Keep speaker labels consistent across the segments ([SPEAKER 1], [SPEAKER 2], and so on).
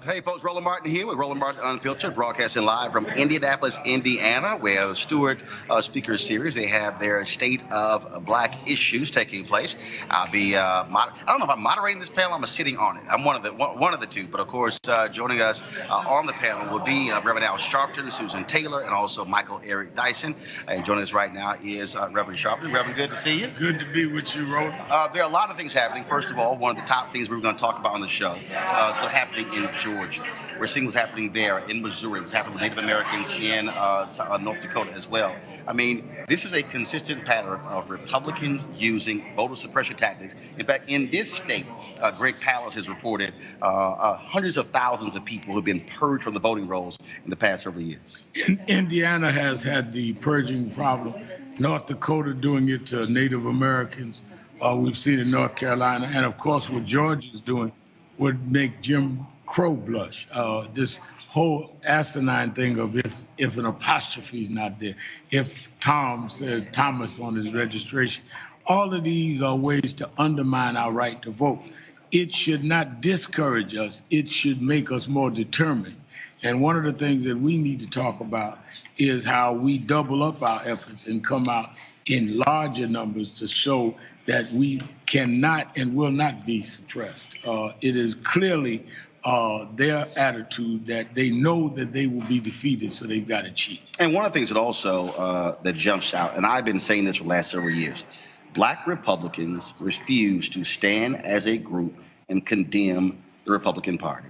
[SPEAKER 1] Hey, folks, Roland Martin here with Roland Martin Unfiltered, broadcasting live from Indianapolis, Indiana, where the Stewart Speaker Series, they have their State of Black Issues taking place. I'll be, I don't know if I'm moderating this panel, I'm sitting on it. I'm one of the two, but of course, joining us on the panel will be Reverend Al Sharpton, Susan Taylor, and also Michael Eric Dyson. And joining us right now is Reverend Sharpton. Reverend, good to see you.
[SPEAKER 2] Good to be with you, Roland.
[SPEAKER 1] There are a lot of things happening. First of all, one of the top things we were going to talk about on the show is what's happening in Georgia. We're seeing what's happening there in Missouri, what's happening with Native Americans in North Dakota as well. I mean, this is a consistent pattern of Republicans using voter suppression tactics. In fact, in this state, Greg Palast has reported hundreds of thousands of people who have been purged from the voting rolls in the past several years.
[SPEAKER 2] Indiana has had the purging problem. North Dakota doing it to Native Americans. We've seen it in North Carolina. And, of course, what Georgia's doing would make Jim Crow blush. This whole asinine thing of if an apostrophe is not there, if Tom says Thomas on his registration, all of these are ways to undermine our right to vote. It should not discourage us. It should make us more determined. And one of the things that we need to talk about is how we double up our efforts and come out in larger numbers to show that we cannot and will not be suppressed. It is clearly their attitude that they know that they will be defeated, so they've got to cheat.
[SPEAKER 1] And one of the things that also that jumps out, and I've been saying this for the last several years, Black Republicans refuse to stand as a group and condemn the Republican Party.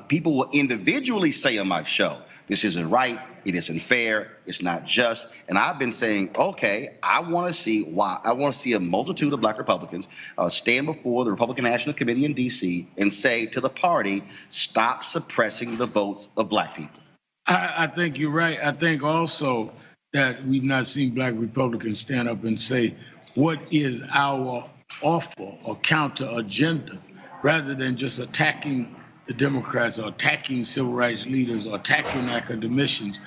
[SPEAKER 1] People will individually say on my show, this isn't right, it isn't fair, it's not just. And I've been saying, okay, I want to see why. I want to see a multitude of Black Republicans stand before the Republican National Committee in D.C. and say to the party, stop suppressing the votes of Black people.
[SPEAKER 2] I think you're right. I think also that we've not seen Black Republicans stand up and say, what is our offer or counter agenda, rather than just attacking the Democrats or attacking civil rights leaders or attacking academicians.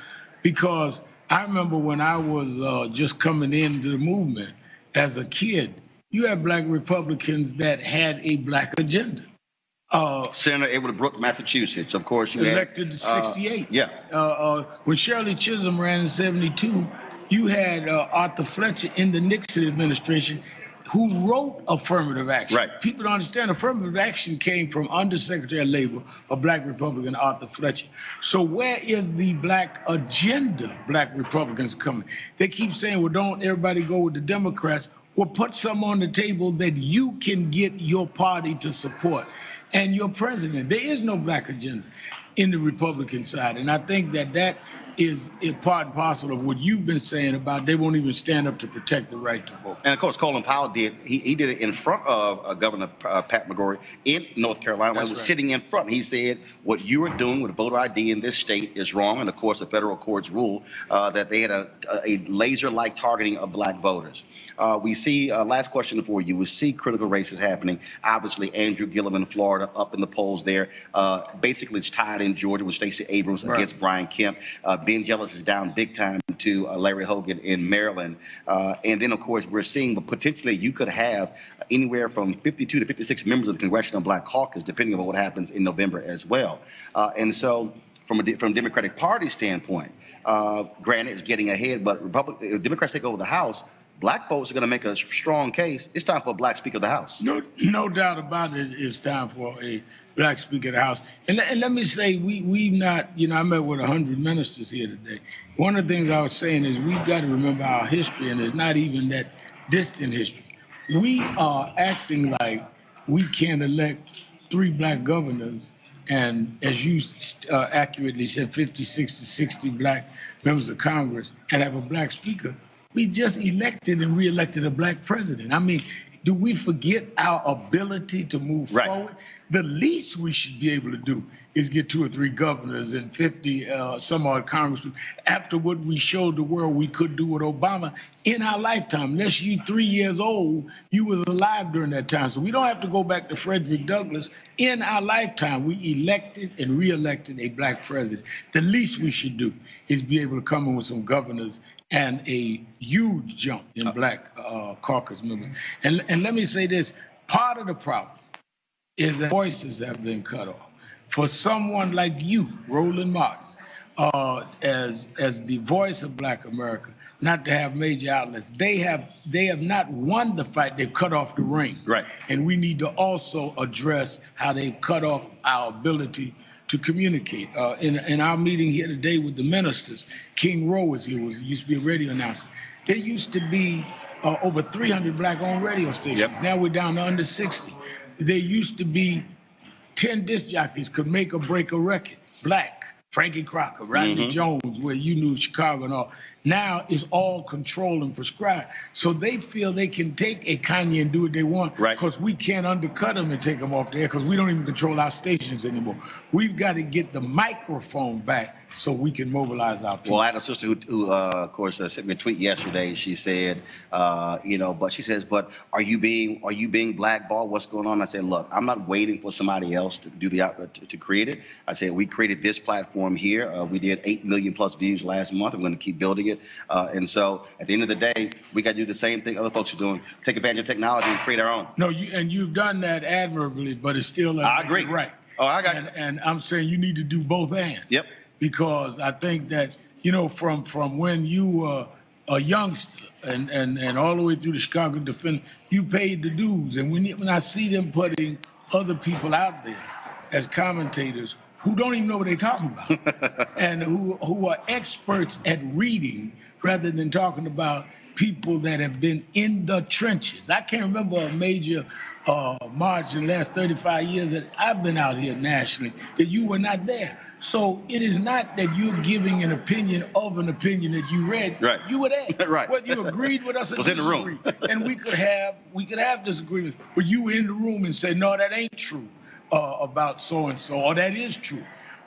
[SPEAKER 2] Because I remember when I was just coming into the movement as a kid, you had Black Republicans that had a Black agenda.
[SPEAKER 1] Senator Edward Brooke, Massachusetts, of course. You
[SPEAKER 2] elected in 68. When Shirley Chisholm ran in 72, you had Arthur Fletcher in the Nixon administration who wrote affirmative action.
[SPEAKER 1] Right.
[SPEAKER 2] People don't understand affirmative action came from Undersecretary of Labor, a Black Republican, Arthur Fletcher. So where is the Black agenda Black Republicans coming? They keep saying, well, don't everybody go with the Democrats. Well, put some on the table that you can get your party to support and your president. There is no Black agenda in the Republican side. And I think that is a part and parcel of what you've been saying about they won't even stand up to protect the right to vote.
[SPEAKER 1] And of course, Colin Powell did. He did it in front of Governor Pat McCrory in North Carolina. He was sitting in front. He said, what you are doing with voter ID in this state is wrong. And of course, the federal courts ruled that they had a laser-like targeting of Black voters. We see, last question for you, we see critical races happening. Obviously, Andrew Gillum in Florida up in the polls there. Basically, it's tied in Georgia with Stacey Abrams against Brian Kemp. Ben Jealous is down big time to Larry Hogan in Maryland. And then, of course, we're seeing potentially you could have anywhere from 52 to 56 members of the Congressional Black Caucus, depending on what happens in November as well. And so from Democratic Party standpoint, granted, it's getting ahead, but if Democrats take over the House, Black folks are going to make a strong case. It's time for a Black Speaker of the House.
[SPEAKER 2] No doubt about it. It's time for a Black Speaker of the House. And let me say, we've not, I met with 100 ministers here today. One of the things I was saying is we've got to remember our history, and it's not even that distant history. We are acting like we can't elect 3 Black governors, and as you accurately said, 56 to 60 Black members of Congress, and have a Black Speaker. We just elected and reelected a Black president. I mean, do we forget our ability to move forward? The least we should be able to do is get 2 or 3 governors and 50 some odd congressmen after what we showed the world we could do with Obama in our lifetime. Unless you 3 years old, you was alive during that time. So we don't have to go back to Frederick Douglass. In our lifetime, we elected and reelected a Black president. The least we should do is be able to come in with some governors and a huge jump in Black caucus members. And let me say this, part of the problem is that voices have been cut off. for someone like you, Roland Martin, as the voice of Black America, not to have major outlets. They have not won the fight. They've cut off the ring.
[SPEAKER 1] Right.
[SPEAKER 2] And we need to also address how they've cut off our ability to communicate. In our meeting here today with the ministers, King Rowe was here. Used to be a radio announcer. There used to be over 300 Black-owned radio stations.
[SPEAKER 1] Yep.
[SPEAKER 2] Now we're down to under 60. There used to be 10 disc jockeys could make or break a record. Black. Frankie Crocker, Rodney Jones, where you knew Chicago and all. Now it's all controlled and prescribed. So they feel they can take a Kanye and do what they want because we can't undercut them and take them off the air because we don't even control our stations anymore. We've got to get the microphone back so we can mobilize our people.
[SPEAKER 1] Well, I had a sister who of course, sent me a tweet yesterday. She said, but she says, but are you being blackballed? What's going on? I said, look, I'm not waiting for somebody else to do to create it. I said, we created this platform here. We did 8 million plus views last month. I'm going to keep building it. And so at the end of the day, we got to do the same thing other folks are doing. Take advantage of technology and create our own.
[SPEAKER 2] No, you've done that admirably, but it's still
[SPEAKER 1] I agree.
[SPEAKER 2] Right.
[SPEAKER 1] Oh, I got you.
[SPEAKER 2] And I'm saying you need to do both and.
[SPEAKER 1] Yep.
[SPEAKER 2] Because I think that, from when you were a youngster and all the way through the Chicago Defender, you paid the dues. And when I see them putting other people out there as commentators who don't even know what they're talking about and who are experts at reading rather than talking about people that have been in the trenches. I can't remember a major march in the last 35 years that I've been out here nationally that you were not there. So it is not that you're giving an opinion of an opinion that you read.
[SPEAKER 1] Right.
[SPEAKER 2] You were there.
[SPEAKER 1] Right.
[SPEAKER 2] Whether you agreed with us or
[SPEAKER 1] was in the room.
[SPEAKER 2] And we could have disagreements, but you were in the room and say, no, that ain't true about so and so, or that is true.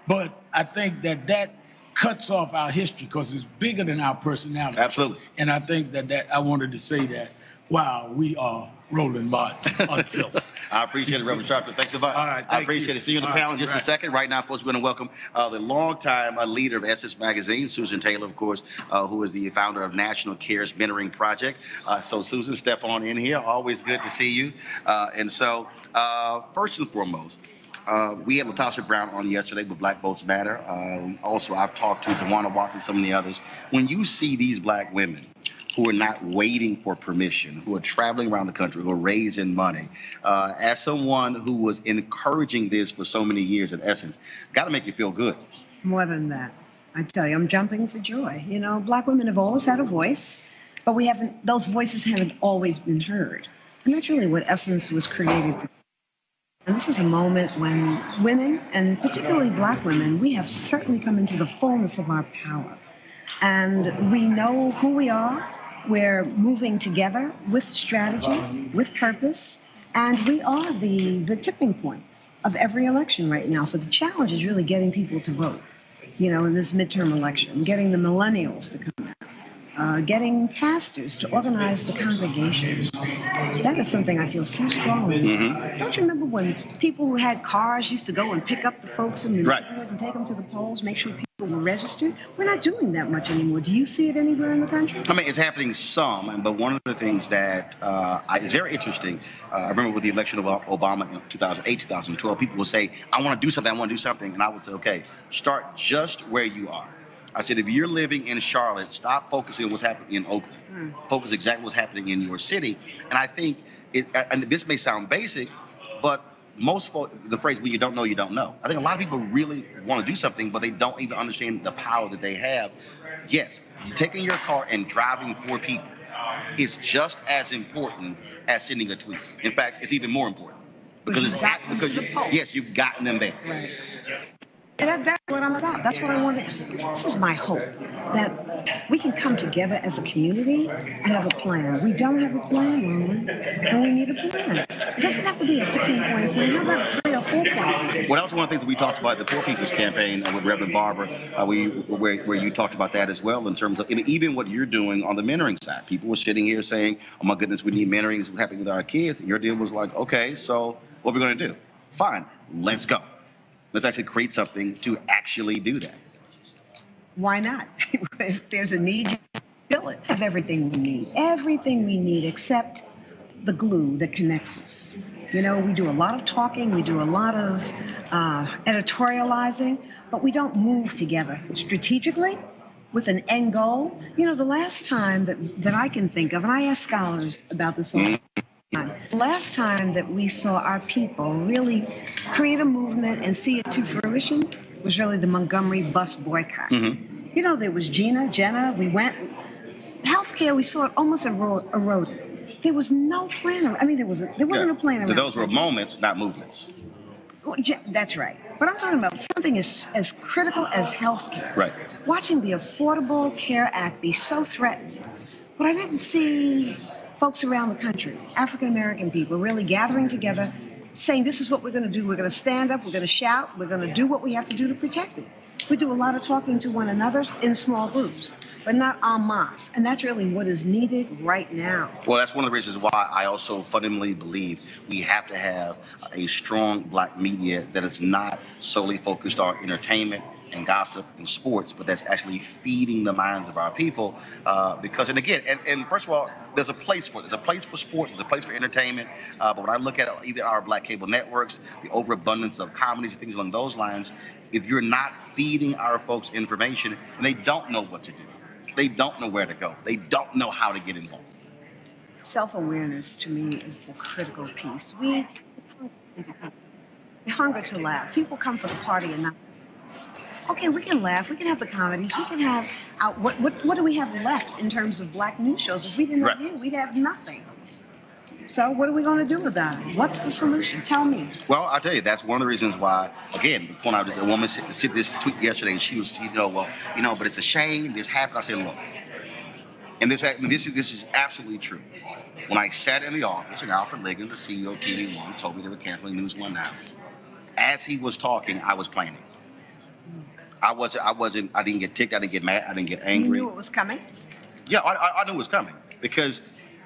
[SPEAKER 2] But I think that cuts off our history because it's bigger than our personality.
[SPEAKER 1] Absolutely.
[SPEAKER 2] And I think that I wanted to say that while we are Roland Martin unfiltered.
[SPEAKER 1] I appreciate it, Reverend Sharpton. Thanks a lot.
[SPEAKER 2] All right,
[SPEAKER 1] I appreciate it. See you on the panel in just a second. Right now, folks, we're going to welcome the longtime leader of Essence Magazine, Susan Taylor, of course, who is the founder of National Care's Mentoring Project. So, Susan, step on in here. Always good to see you. And so, first and foremost, we had Latasha Brown on yesterday with Black Votes Matter. Also, I've talked to Dewana Watts and some of the others. When you see these Black women who are not waiting for permission, who are traveling around the country, who are raising money, as someone who was encouraging this for so many years at Essence, got to make you feel good.
[SPEAKER 3] More than that, I tell you, I'm jumping for joy. Black women have always had a voice, but those voices haven't always been heard. And that's really what Essence was created to. And this is a moment when women, and particularly Black women, we have certainly come into the fullness of our power. And we know who we are. We're moving together with strategy, with purpose, and we are the tipping point of every election right now. So the challenge is really getting people to vote, in this midterm election, getting the millennials to come out, getting pastors to organize the congregations. That is something I feel so strongly. Don't you remember when people who had cars used to go and pick up the folks in the neighborhood and take them to the polls, make sure people were registered? We're not doing that much anymore. Do you see it anywhere in the country?
[SPEAKER 1] I mean, it's happening some, but one of the things that is very interesting, I remember with the election of Obama in 2008, 2012, people would say, I want to do something, and I would say, okay, start just where you are. I said, if you're living in Charlotte, stop focusing on what's happening in Oakland. Focus exactly what's happening in your city. And I think, and this may sound basic, but most folks, the phrase, when you don't know, you don't know. I think a lot of people really want to do something, but they don't even understand the power that they have. Yes, taking your car and driving for people is just as important as sending a tweet. In fact, it's even more important. Because you've gotten them there.
[SPEAKER 3] Right. And that's what I'm about. That's what I want to. This is my hope, that we can come together as a community and have a plan. We don't have a plan, Roland, and we need a plan. It doesn't have to be a 15-point plan. How about a 3 or 4 point?
[SPEAKER 1] Well, that was one of the things that we talked about at the Poor People's Campaign with Reverend Barber, where you talked about that as well in terms of even what you're doing on the mentoring side. People were sitting here saying, oh, my goodness, we need mentoring. This is happening with our kids. And your deal was like, okay, so what are we going to do? Fine, let's go. Let's actually create something to actually do that.
[SPEAKER 3] Why not? If there's a need, you fill it. Have everything we need. Everything we need except the glue that connects us. You know, we do a lot of talking, we do a lot of editorializing, but we don't move together strategically with an end goal. You know, the last time that I can think of, and I ask scholars about this all the time, the last time that we saw our people really create a movement and see it to fruition was really the Montgomery bus boycott.
[SPEAKER 1] Mm-hmm.
[SPEAKER 3] You know, there was Jenna, we went, healthcare, we saw it almost eroded. There was no plan. I mean, there wasn't a plan around.
[SPEAKER 1] Those were moments, not movements.
[SPEAKER 3] Well, that's right. But I'm talking about something as critical as healthcare.
[SPEAKER 1] Right.
[SPEAKER 3] Watching the Affordable Care Act be so threatened, but I didn't see folks around the country, African American people, really gathering together, saying this is what we're going to do. We're going to stand up. We're going to shout. We're going to do what we have to do to protect it. We do a lot of talking to one another in small groups, but not en masse. And that's really what is needed right now.
[SPEAKER 1] Well, that's one of the reasons why I also fundamentally believe we have to have a strong black media that is not solely focused on entertainment and gossip and sports, but that's actually feeding the minds of our people. Because, and again, and first of all, there's a place for it. There's a place for sports. There's a place for entertainment. But when I look at either our black cable networks, the overabundance of comedies and things along those lines, if you're not feeding our folks information, and they don't know what to do, they don't know where to go, they don't know how to get involved.
[SPEAKER 3] Self-awareness to me is the critical piece. We hunger to laugh. People come for the party and not. Okay, we can laugh. We can have the comedies. We can have what do we have left in terms of black news shows? If we didn't have you, we'd have nothing. So what are we going to do about it? What's the solution? Tell me.
[SPEAKER 1] Well, I'll tell you, that's one of the reasons why, again, when I was a woman said this tweet yesterday, and she was, but it's a shame this happened. I said, look, and this is absolutely true. When I sat in the office, and Alfred Liggins, the CEO of TV One, told me they were canceling News One now. As he was talking, I was planning. I didn't get ticked. I didn't get mad. I didn't get angry.
[SPEAKER 3] You knew it was coming?
[SPEAKER 1] Yeah, I knew it was coming because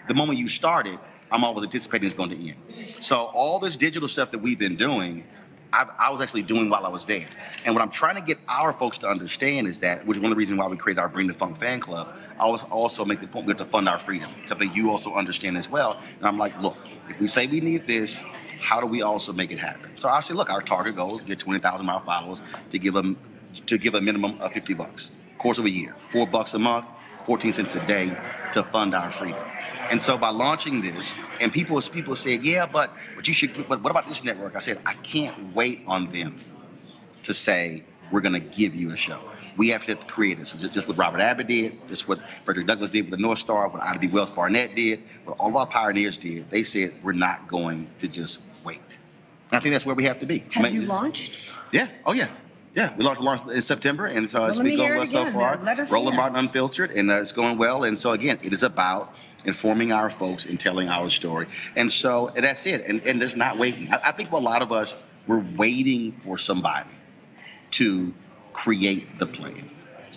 [SPEAKER 1] the moment you started, I'm always anticipating it's going to end. So all this digital stuff that we've been doing, I was actually doing while I was there. And what I'm trying to get our folks to understand is that, which is one of the reasons why we created our Bring the Funk fan club, I also make the point we have to fund our freedom, something you also understand as well. And I'm like, look, if we say we need this, how do we also make it happen? So I said, look, our target goal is to get 20,000 mile followers to give a minimum of $50, course of a year, $4 a month, 14 cents a day to fund our freedom. And so by launching this, and people said, yeah, but what about this network? I said, I can't wait on them to say, we're going to give you a show. We have to create it. So just what Robert Abbott did, just what Frederick Douglass did with the North Star, what Ida B. Wells Barnett did, what all of our pioneers did. They said, we're not going to just wait. And I think that's where we have to be.
[SPEAKER 3] Have you launched?
[SPEAKER 1] Yeah. Oh, yeah. Yeah, we launched in September, and so it's been going well so far. Roland Martin Unfiltered, and it's going well. And so, again, it is about informing our folks and telling our story. And so that's it. And there's not waiting. I think a lot of us, we're waiting for somebody to create the plan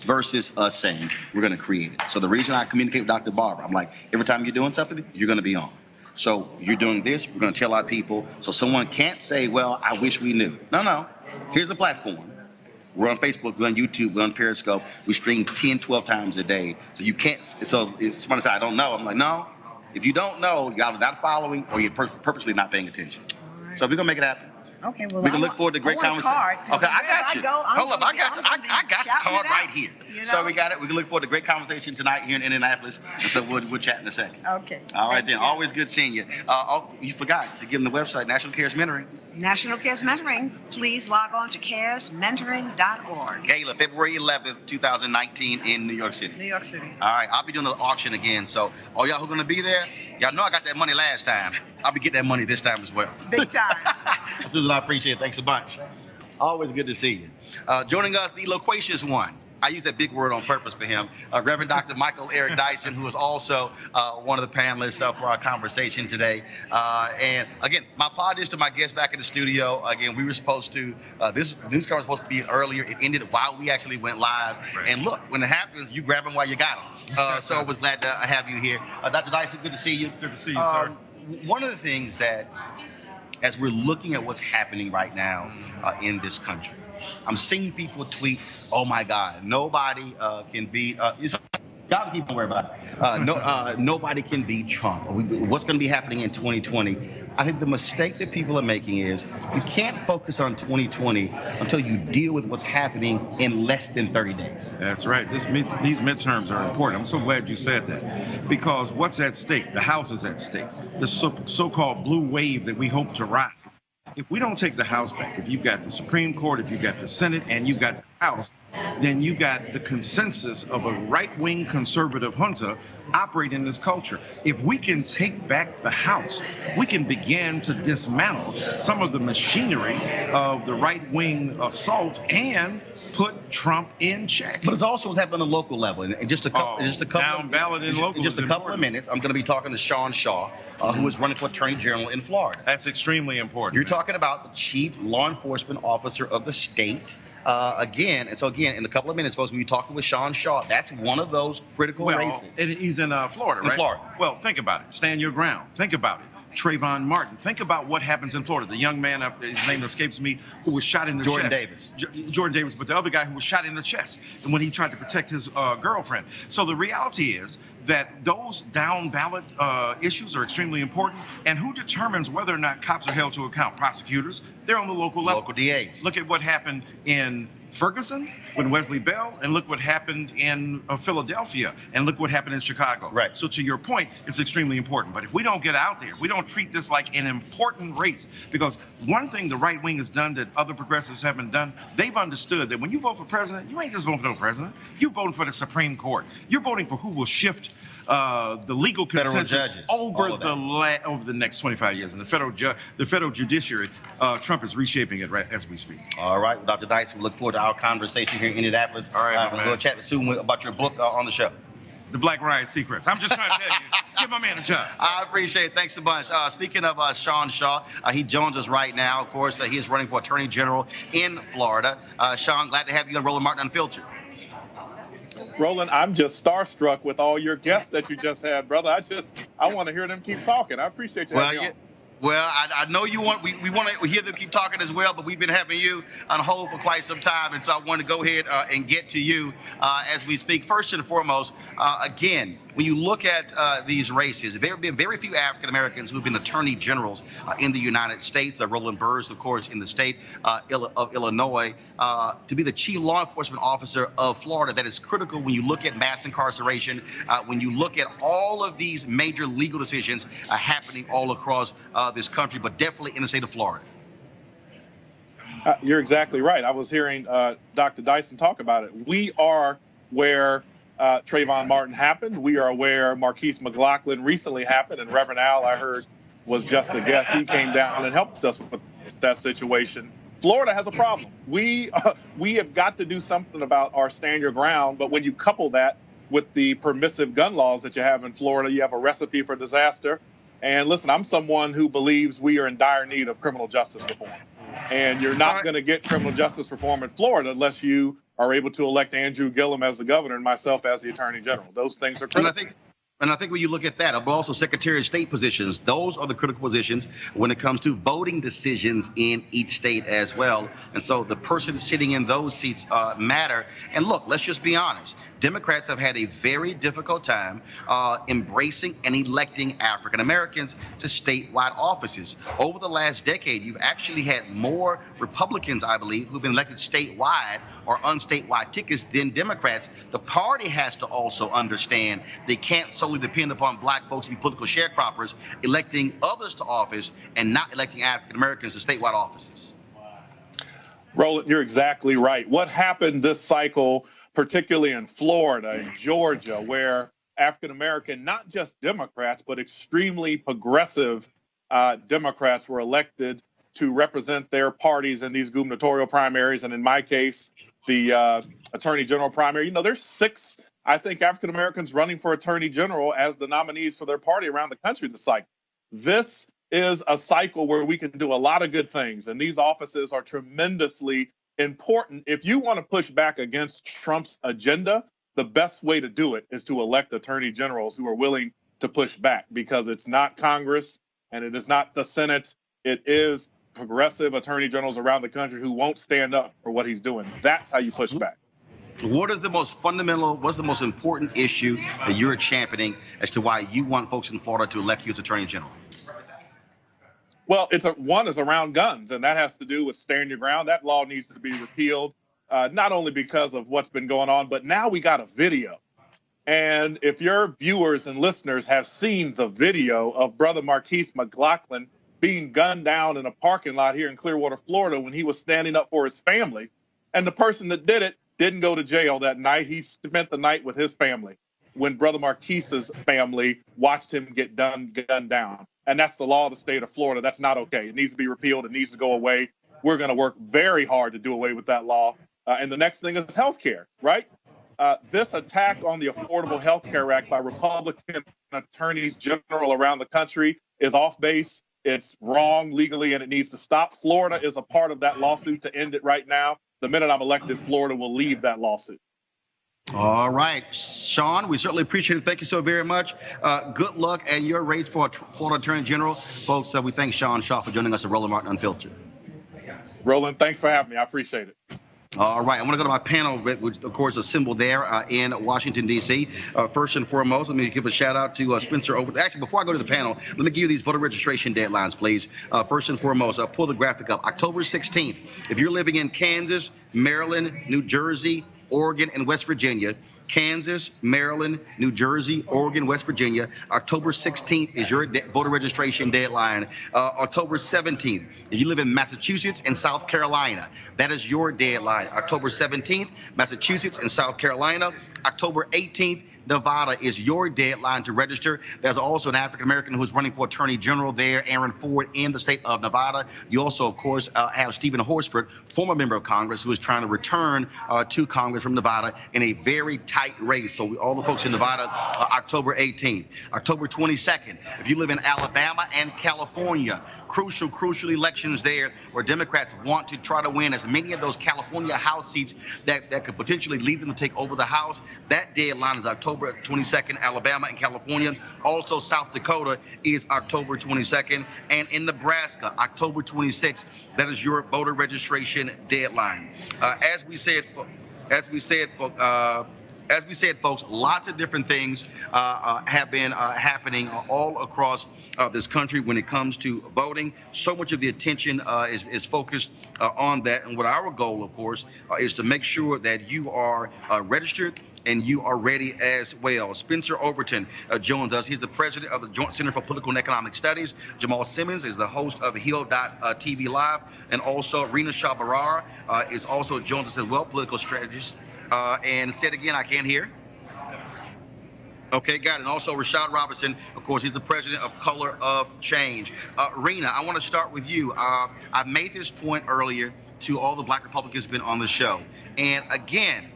[SPEAKER 1] versus us saying we're going to create it. So the reason I communicate with Dr. Barber, I'm like, every time you're doing something, you're going to be on. So you're doing this, we're going to tell our people. So someone can't say, well, I wish we knew. No. Here's a platform. We're on Facebook, we're on YouTube, we're on Periscope. We stream 10, 12 times a day. So you can't, so if somebody says, I don't know, I'm like, no. If you don't know, you're either not following or you're purposely not paying attention. Right. So we're going to make it happen.
[SPEAKER 3] Okay, well,
[SPEAKER 1] we can look forward to great conversation. Okay, I got you. Hold up, I got the card right here. You know? So we got it. We can look forward to great conversation tonight here in Indianapolis. And so we'll chat in a second.
[SPEAKER 3] Okay.
[SPEAKER 1] All right then. Always good seeing you. You forgot to give them the website, National Cares Mentoring.
[SPEAKER 3] National Cares Mentoring. Please log on to caresmentoring.org.
[SPEAKER 1] Gala, February 11th, 2019 in New York City.
[SPEAKER 3] New York City.
[SPEAKER 1] All right, I'll be doing the auction again. So all y'all who are going to be there, y'all know I got that money last time. I'll be getting that money this time as well.
[SPEAKER 3] Big time.
[SPEAKER 1] Susan, I appreciate it. Thanks a bunch. Always good to see you. Joining us, the loquacious one. I use that big word on purpose for him. Reverend Dr. Michael Eric Dyson, who is also one of the panelists for our conversation today. And again, my apologies to my guests back in the studio. Again, we were supposed to, this news coverage was supposed to be earlier. It ended while we actually went live. Right. And look, when it happens, you grab them while you got them. So I was glad to have you here. Dr. Dyson, good to see you.
[SPEAKER 4] Good to see you, sir.
[SPEAKER 1] One of the things that, as we're looking at what's happening right now in this country, I'm seeing people tweet, oh my God, nobody can beat, Y'all keep on worrying about it. Nobody can beat Trump. What's going to be happening in 2020? I think the mistake that people are making is you can't focus on 2020 until you deal with what's happening in less than 30 days.
[SPEAKER 4] That's right. These midterms are important. I'm so glad you said that, because what's at stake? The House is at stake. The so-called blue wave that we hope to ride. If we don't take the House back, if you've got the Supreme Court, if you've got the Senate, and you've got the House, then you've got the consensus of a right-wing conservative junta operating this culture. If we can take back the House, we can begin to dismantle some of the machinery of the right-wing assault and put Trump in check.
[SPEAKER 1] But it's also what's happening on the local level. And just a couple
[SPEAKER 4] down ballot in local.
[SPEAKER 1] Just a couple of minutes, I'm going to be talking to Sean Shaw, who is running for Attorney General in Florida.
[SPEAKER 4] That's extremely important.
[SPEAKER 1] You're talking about the chief law enforcement officer of the state. Again, in a couple of minutes, folks, we'll be talking with Sean Shaw. That's one of those critical races.
[SPEAKER 4] He's in Florida, right?
[SPEAKER 1] In Florida.
[SPEAKER 4] Well, think about it. Stand your ground. Think about it. Trayvon Martin. Think about what happens in Florida. The young man, his name escapes me, who was shot in the chest. Jordan Davis, but the other guy who was shot in the chest and when he tried to protect his girlfriend. So the reality is that those down ballot issues are extremely important. And who determines whether or not cops are held to account? Prosecutors. They're on the local level.
[SPEAKER 1] Local DAs.
[SPEAKER 4] Look at what happened in Ferguson with Wesley Bell, and look what happened in Philadelphia, and look what happened in Chicago.
[SPEAKER 1] Right.
[SPEAKER 4] So to your point, it's extremely important. But if we don't get out there, we don't treat this like an important race, because one thing the right wing has done that other progressives haven't done, they've understood that when you vote for president, you ain't just voting for no president. You're voting for the Supreme Court. You're voting for who will shift the legal consensus over the next 25 years. And the federal judiciary, Trump is reshaping it right as we speak.
[SPEAKER 1] All right, well, Dr. Dyson, we look forward to our conversation here in Indianapolis.
[SPEAKER 4] All right,
[SPEAKER 1] we'll chat soon about your book on the show.
[SPEAKER 4] The Black Riot Secrets. I'm just trying to tell you, give my man a job.
[SPEAKER 1] I appreciate it. Thanks so much. Speaking of Sean Shaw, he joins us right now. Of course, he is running for Attorney General in Florida. Sean, glad to have you on Roland Martin Unfiltered.
[SPEAKER 5] Roland, I'm just starstruck with all your guests that you just had, brother. I want to hear them keep talking. I appreciate you having me on.
[SPEAKER 1] Well, I know you want. We want to hear them keep talking as well, but we've been having you on hold for quite some time, and so I want to go ahead and get to you as we speak. First and foremost, again, when you look at these races, there have been very few African Americans who've been attorney generals in the United States. Roland Burrs, of course, in the state of Illinois, to be the chief law enforcement officer of Florida. That is critical when you look at mass incarceration, when you look at all of these major legal decisions happening all across this country, but definitely in the state of Florida.
[SPEAKER 5] You're exactly right. I was hearing Dr. Dyson talk about it. We are where Trayvon Martin happened. We are where Marquise McLaughlin recently happened, and Reverend Al, I heard, was just a guest. He came down and helped us with that situation. Florida has a problem. We have got to do something about our stand your ground, but when you couple that with the permissive gun laws that you have in Florida, you have a recipe for disaster. And listen, I'm someone who believes we are in dire need of criminal justice reform. And you're not going to get criminal justice reform in Florida unless you are able to elect Andrew Gillum as the governor and myself as the attorney general. Those things are critical.
[SPEAKER 1] And I think when you look at that, but also Secretary of State positions, those are the critical positions when it comes to voting decisions in each state as well. And so the person sitting in those seats matter. And look, let's just be honest. Democrats have had a very difficult time embracing and electing African Americans to statewide offices. Over the last decade, you've actually had more Republicans, I believe, who've been elected statewide or unstatewide tickets than Democrats. The party has to also understand they can't solely depend upon black folks to be political sharecroppers, electing others to office and not electing African Americans to statewide offices.
[SPEAKER 5] Roland, you're exactly right. What happened this cycle, particularly in Florida and Georgia, where African American, not just Democrats, but extremely progressive Democrats were elected to represent their parties in these gubernatorial primaries, and in my case, the attorney general primary. You know, there's 6, I think, African Americans running for attorney general as the nominees for their party around the country this cycle. This is a cycle where we can do a lot of good things, and these offices are tremendously important. If you want to push back against Trump's agenda, the best way to do it is to elect attorney generals who are willing to push back, because it's not Congress and it is not the Senate. It is progressive attorney generals around the country who won't stand up for what he's doing. That's how you push back.
[SPEAKER 1] What is the most fundamental, what's the most important issue that you're championing as to why you want folks in Florida to elect you as Attorney General?
[SPEAKER 5] Well, one is around guns, and that has to do with stand your ground. That law needs to be repealed, not only because of what's been going on, but now we got a video. And if your viewers and listeners have seen the video of Brother Marquise McLaughlin being gunned down in a parking lot here in Clearwater, Florida, when he was standing up for his family, and the person that did it didn't go to jail that night. He spent the night with his family when Brother Marquise's family watched him get gunned down. And that's the law of the state of Florida. That's not okay. It needs to be repealed. It needs to go away. We're going to work very hard to do away with that law. And the next thing is health care, right? This attack on the Affordable Health Care Act by Republican attorneys general around the country is off base. It's wrong legally, and it needs to stop. Florida is a part of that lawsuit to end it right now. The minute I'm elected, Florida will leave that lawsuit.
[SPEAKER 1] All right, Sean, we certainly appreciate it. Thank you so very much. Good luck and your race for Florida Attorney General. Folks, we thank Sean Shaw for joining us at Roland Martin Unfiltered.
[SPEAKER 5] Roland, thanks for having me. I appreciate it.
[SPEAKER 1] All right, I want to go to my panel, which, of course, is assembled there in Washington, D.C. First and foremost, let me give a shout-out to Spencer Overton. Actually, before I go to the panel, let me give you these voter registration deadlines, please. First and foremost, pull the graphic up. October 16th, if you're living in Kansas, Maryland, New Jersey, Oregon, and West Virginia, Kansas, Maryland, New Jersey, Oregon, West Virginia. October 16th is your voter registration deadline. October 17th, if you live in Massachusetts and South Carolina, that is your deadline. October 17th, Massachusetts and South Carolina. October 18th, Nevada is your deadline to register. There's also an African-American who's running for Attorney General there, Aaron Ford, in the state of Nevada. You also, of course, have Stephen Horsford, former member of Congress, who is trying to return to Congress from Nevada in a very tight race. So all the folks in Nevada, October 18th. October 22nd, if you live in Alabama and California, crucial elections there where Democrats want to try to win as many of those California House seats that could potentially lead them to take over the House. That deadline is October 22nd, Alabama and California. Also, South Dakota is October 22nd. And in Nebraska, October 26th, that is your voter registration deadline. As we said, folks, lots of different things have been happening all across this country when it comes to voting. So much of the attention is focused on that. And what our goal, of course, is to make sure that you are registered and you are ready as well. Spencer Overton joins us. He's the president of the Joint Center for Political and Economic Studies. Jamal Simmons is the host of Hill.TV Live. And also Rena Shabarar is also joins us as well, political strategist. And say it again, I can't hear. Okay, got it. And also Rashad Robinson, of course, he's the president of Color of Change. Rena, I want to start with you. I made this point earlier to all the Black Republicans who've been on the show. And again,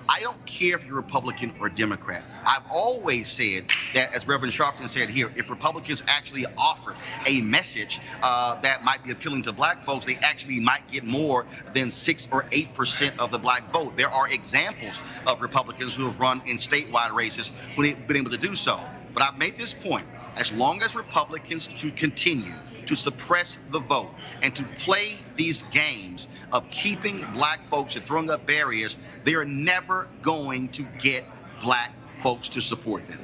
[SPEAKER 1] I don't care if you're Republican or Democrat. I've always said that, as Reverend Sharpton said here, if Republicans actually offer a message that might be appealing to black folks, they actually might get more than 6 or 8% of the black vote. There are examples of Republicans who have run in statewide races when they've been able to do so. But I've made this point. As long as Republicans continue to suppress the vote and to play these games of keeping black folks and throwing up barriers, they are never going to get black folks to support them.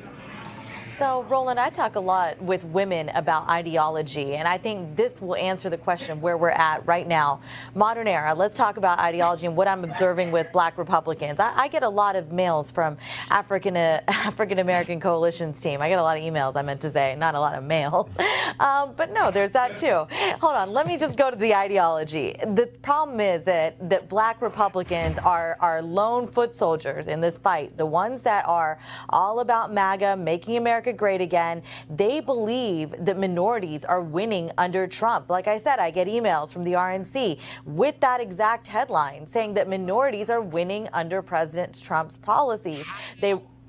[SPEAKER 6] So, Roland, I talk a lot with women about ideology, and I think this will answer the question where we're at right now. Modern era, let's talk about ideology and what I'm observing with black Republicans. I get a lot of mails from African American Coalition's team. I get a lot of emails, I meant to say, not a lot of mails. But no, there's that too. Hold on, let me just go to the ideology. The problem is that black Republicans are lone foot soldiers in this fight. The ones that are all about MAGA, making America great again. They believe that minorities are winning under Trump. Like I said, I get emails from the RNC with that exact headline saying that minorities are winning under President Trump's policies.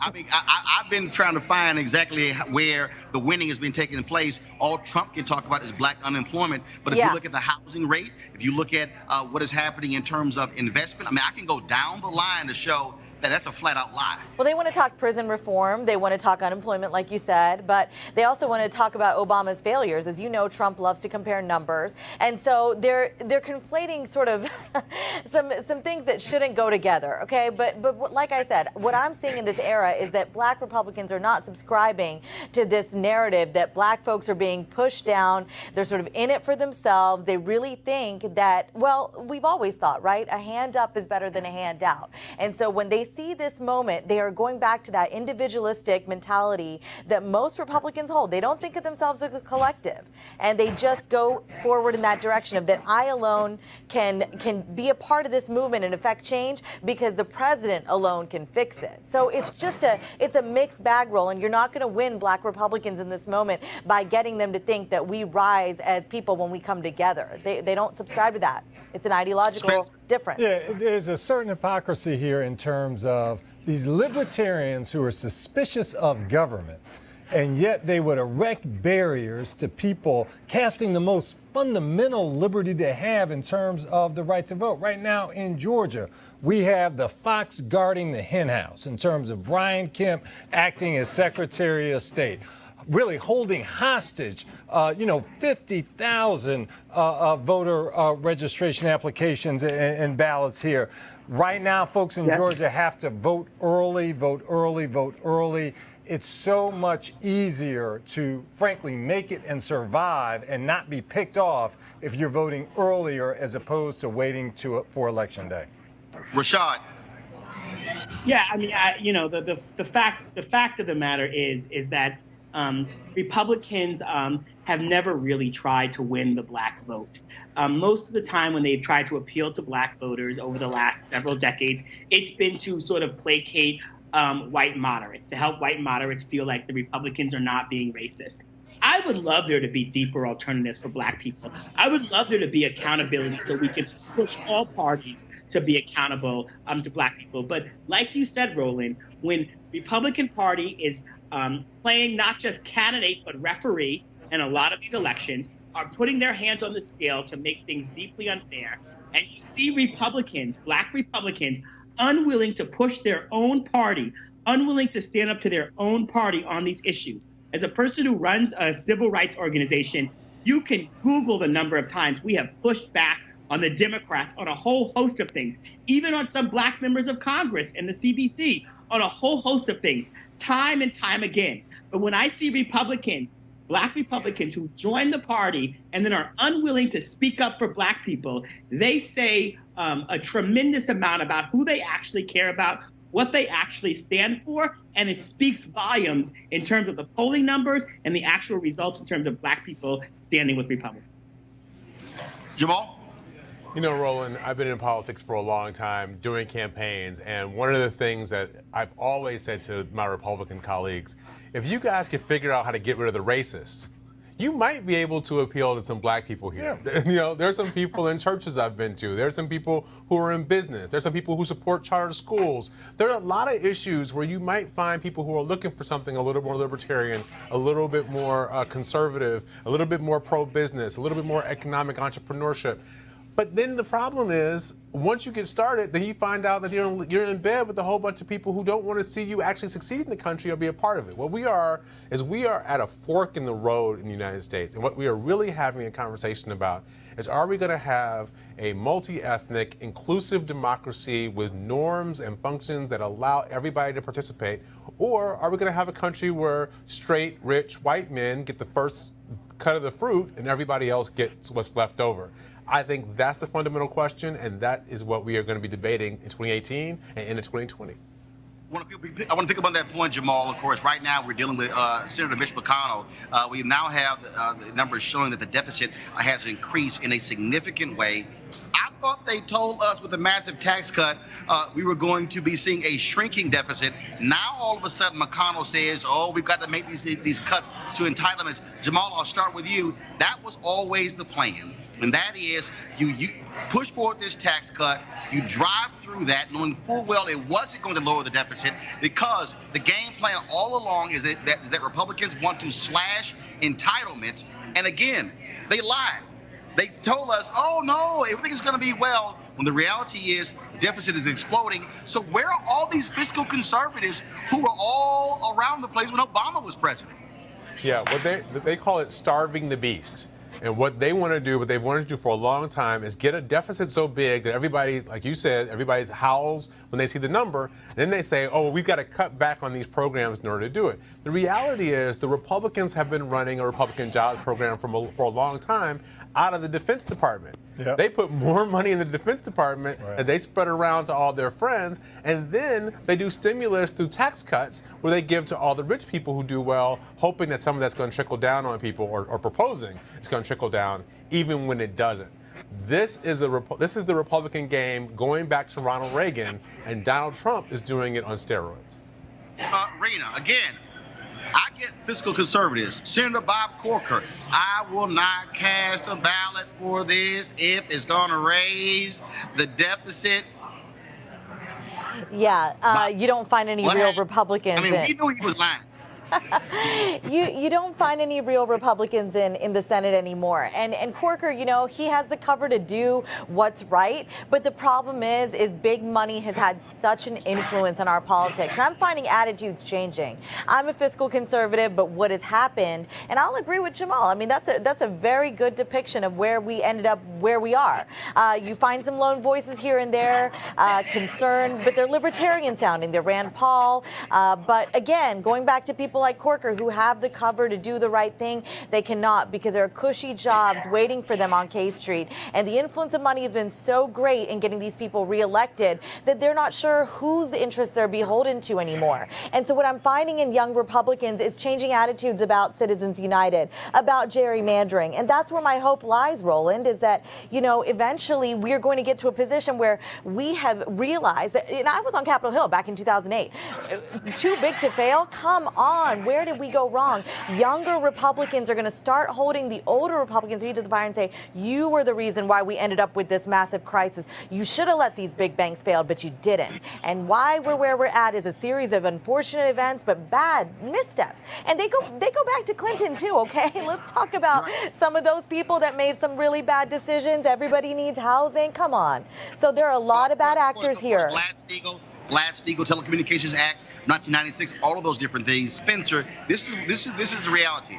[SPEAKER 1] I've been trying to find exactly where the winning has been taking place. All Trump can talk about is black unemployment. But if you look at the housing rate, if you look at what is happening in terms of investment, I mean, I can go down the line to show That's a flat out lie.
[SPEAKER 6] Well, they want to talk prison reform. They want to talk unemployment, like you said, but they also want to talk about Obama's failures. As you know, Trump loves to compare numbers. And so they're conflating sort of some things that shouldn't go together, okay? But like I said, what I'm seeing in this era is that black Republicans are not subscribing to this narrative that black folks are being pushed down. They're sort of in it for themselves. They really think that, well, we've always thought, right? A hand up is better than a hand out. And so when they see this moment, they are going back to that individualistic mentality that most Republicans hold. They don't think of themselves as a collective, and they just go forward in that direction of that I alone can be a part of this movement and affect change because the president alone can fix it. So it's just a mixed bag, Roland. You're not going to win black Republicans in this moment by getting them to think that we rise as people when we come together. They don't subscribe to that. It's an ideological difference.
[SPEAKER 7] Yeah, there's a certain hypocrisy here in terms of these libertarians who are suspicious of government, and yet they would erect barriers to people casting the most fundamental liberty they have in terms of the right to vote. Right now in Georgia, we have the fox guarding the hen house in terms of Brian Kemp acting as Secretary of State, really holding hostage, 50,000 voter registration applications and ballots here. Right now, folks in Georgia have to vote early, vote early, vote early. It's so much easier to, frankly, make it and survive and not be picked off if you're voting earlier as opposed to waiting for Election Day.
[SPEAKER 1] Rashad.
[SPEAKER 8] Yeah, I mean, the fact of the matter is that Republicans have never really tried to win the black vote. Most of the time when they've tried to appeal to black voters over the last several decades, it's been to sort of placate white moderates, to help white moderates feel like the Republicans are not being racist. I would love there to be deeper alternatives for black people. I would love there to be accountability so we can push all parties to be accountable to black people. But like you said, Roland, when Republican Party is playing not just candidate but referee in a lot of these elections, are putting their hands on the scale to make things deeply unfair, and you see Republicans, black Republicans, unwilling to push their own party, unwilling to stand up to their own party on these issues. As a person who runs a civil rights organization, you can Google the number of times we have pushed back on the Democrats on a whole host of things, even on some black members of Congress and the CBC, on a whole host of things, time and time again. But when I see Republicans, black Republicans who join the party and then are unwilling to speak up for black people, they say a tremendous amount about who they actually care about, what they actually stand for, and it speaks volumes in terms of the polling numbers and the actual results in terms of black people standing with Republicans.
[SPEAKER 1] Jamal?
[SPEAKER 9] You know, Roland, I've been in politics for a long time doing campaigns, and one of the things that I've always said to my Republican colleagues, if you guys could figure out how to get rid of the racists, you might be able to appeal to some black people here. Yeah. There's some people in churches I've been to. There's some people who are in business. There's some people who support charter schools. There are a lot of issues where you might find people who are looking for something a little more libertarian, a little bit more conservative, a little bit more pro-business, a little bit more economic entrepreneurship. But then the problem is, once you get started, then you find out that you're in bed with a whole bunch of people who don't want to see you actually succeed in the country or be a part of it. What we are is we are at a fork in the road in the United States. And what we are really having a conversation about is, are we going to have a multi-ethnic, inclusive democracy with norms and functions that allow everybody to participate? Or are we going to have a country where straight, rich, white men get the first cut of the fruit and everybody else gets what's left over? I think that's the fundamental question, and that is what we are going to be debating in 2018 and into 2020.
[SPEAKER 1] I want to pick up on that point, Jamal. Of course, right now we're dealing with Senator Mitch McConnell. We now have the numbers showing that the deficit has increased in a significant way. I thought they told us with a massive tax cut we were going to be seeing a shrinking deficit. Now all of a sudden McConnell says, oh, we've got to make these cuts to entitlements. Jamal, I'll start with you. That was always the plan, and that is you push forward this tax cut, you drive through that knowing full well it wasn't going to lower the deficit, because the game plan all along is that Republicans want to slash entitlements. And again, they lied. They told us, oh, no, everything is going to be well. when the reality is deficit is exploding. So where are all these fiscal conservatives who were all around the place when Obama was president?
[SPEAKER 9] Yeah, what they call it starving the beast. And what they want to do, what they've wanted to do for a long time, is get a deficit so big that everybody, like you said, everybody howls when they see the number. And then they say, oh, well, we've got to cut back on these programs in order to do it. The reality is the Republicans have been running a Republican jobs program for a long time out of the Defense Department. Yep. They put more money in the Defense Department and they spread around to all their friends, and then they do stimulus through tax cuts where they give to all the rich people who do well, hoping that some of that's going to trickle down on people, or proposing it's going to trickle down, even when it doesn't. This is the Republican game going back to Ronald Reagan, and Donald Trump is doing it on steroids.
[SPEAKER 1] Rena, again, I get fiscal conservatives. Senator Bob Corker, I will not cast a ballot for this if it's going to raise the deficit.
[SPEAKER 6] Yeah, you don't find any real Republicans.
[SPEAKER 1] I mean, we knew he was lying.
[SPEAKER 6] You don't find any real Republicans in the Senate anymore. And Corker, you know, he has the cover to do what's right. But the problem is big money has had such an influence on our politics. And I'm finding attitudes changing. I'm a fiscal conservative, but what has happened, and I'll agree with Jamal. I mean, that's a very good depiction of where we ended up where we are. You find some lone voices here and there, concerned, but they're libertarian sounding. They're Rand Paul. But again, going back to people like Corker who have the cover to do the right thing, they cannot, because there are cushy jobs waiting for them on K Street. And the influence of money has been so great in getting these people reelected that they're not sure whose interests they're beholden to anymore. And so what I'm finding in young Republicans is changing attitudes about Citizens United, about gerrymandering. And that's where my hope lies, Roland, is that, you know, eventually we're going to get to a position where we have realized that, and I was on Capitol Hill back in 2008, too big to fail? Come on. Where did we go wrong? Younger Republicans are going to start holding the older Republicans' feet to the fire and say, you were the reason why we ended up with this massive crisis. You should have let these big banks fail, but you didn't. And why we're where we're at is a series of unfortunate events, but bad missteps. And they go back to Clinton too, okay? Let's talk about some of those people that made some really bad decisions. Everybody needs housing. Come on. So there are a lot of bad actors here.
[SPEAKER 1] Glass-Steagall Telecommunications Act, 1996, all of those different things. Spencer, this is the reality.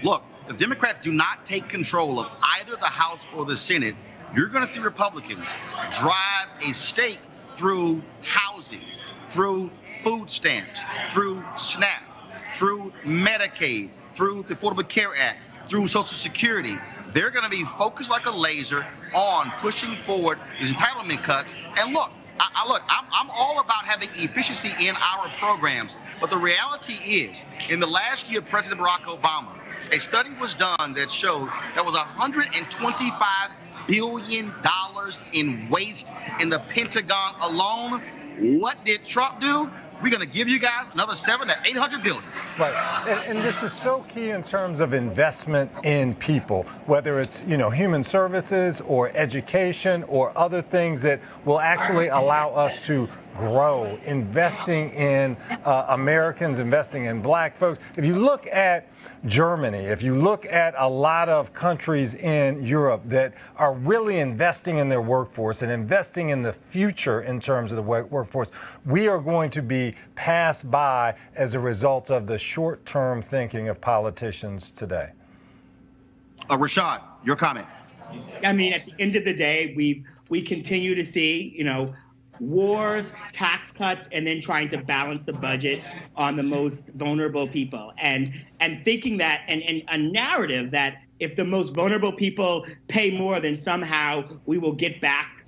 [SPEAKER 1] Look, if Democrats do not take control of either the House or the Senate, you're going to see Republicans drive a stake through housing, through food stamps, through SNAP, through Medicaid, through the Affordable Care Act, through Social Security. They're going to be focused like a laser on pushing forward these entitlement cuts. And look, I'm all about having efficiency in our programs. But the reality is, in the last year, President Barack Obama, a study was done that showed there was $125 billion in waste in the Pentagon alone. What did Trump do? We're going to give you guys another $700 to $800 billion.
[SPEAKER 7] Right, and this is so key in terms of investment in people, whether it's, you know, human services or education or other things that will actually allow us to grow, investing in Americans, investing in black folks. If you look at Germany, if you look at a lot of countries in Europe that are really investing in their workforce and investing in the future in terms of the workforce, we are going to be passed by as a result of the short-term thinking of politicians today.
[SPEAKER 1] Rashad, your comment.
[SPEAKER 8] I mean, at the end of the day, we continue to see, you know, wars, tax cuts, and then trying to balance the budget on the most vulnerable people, and thinking that, and a narrative that if the most vulnerable people pay more, then somehow we will get back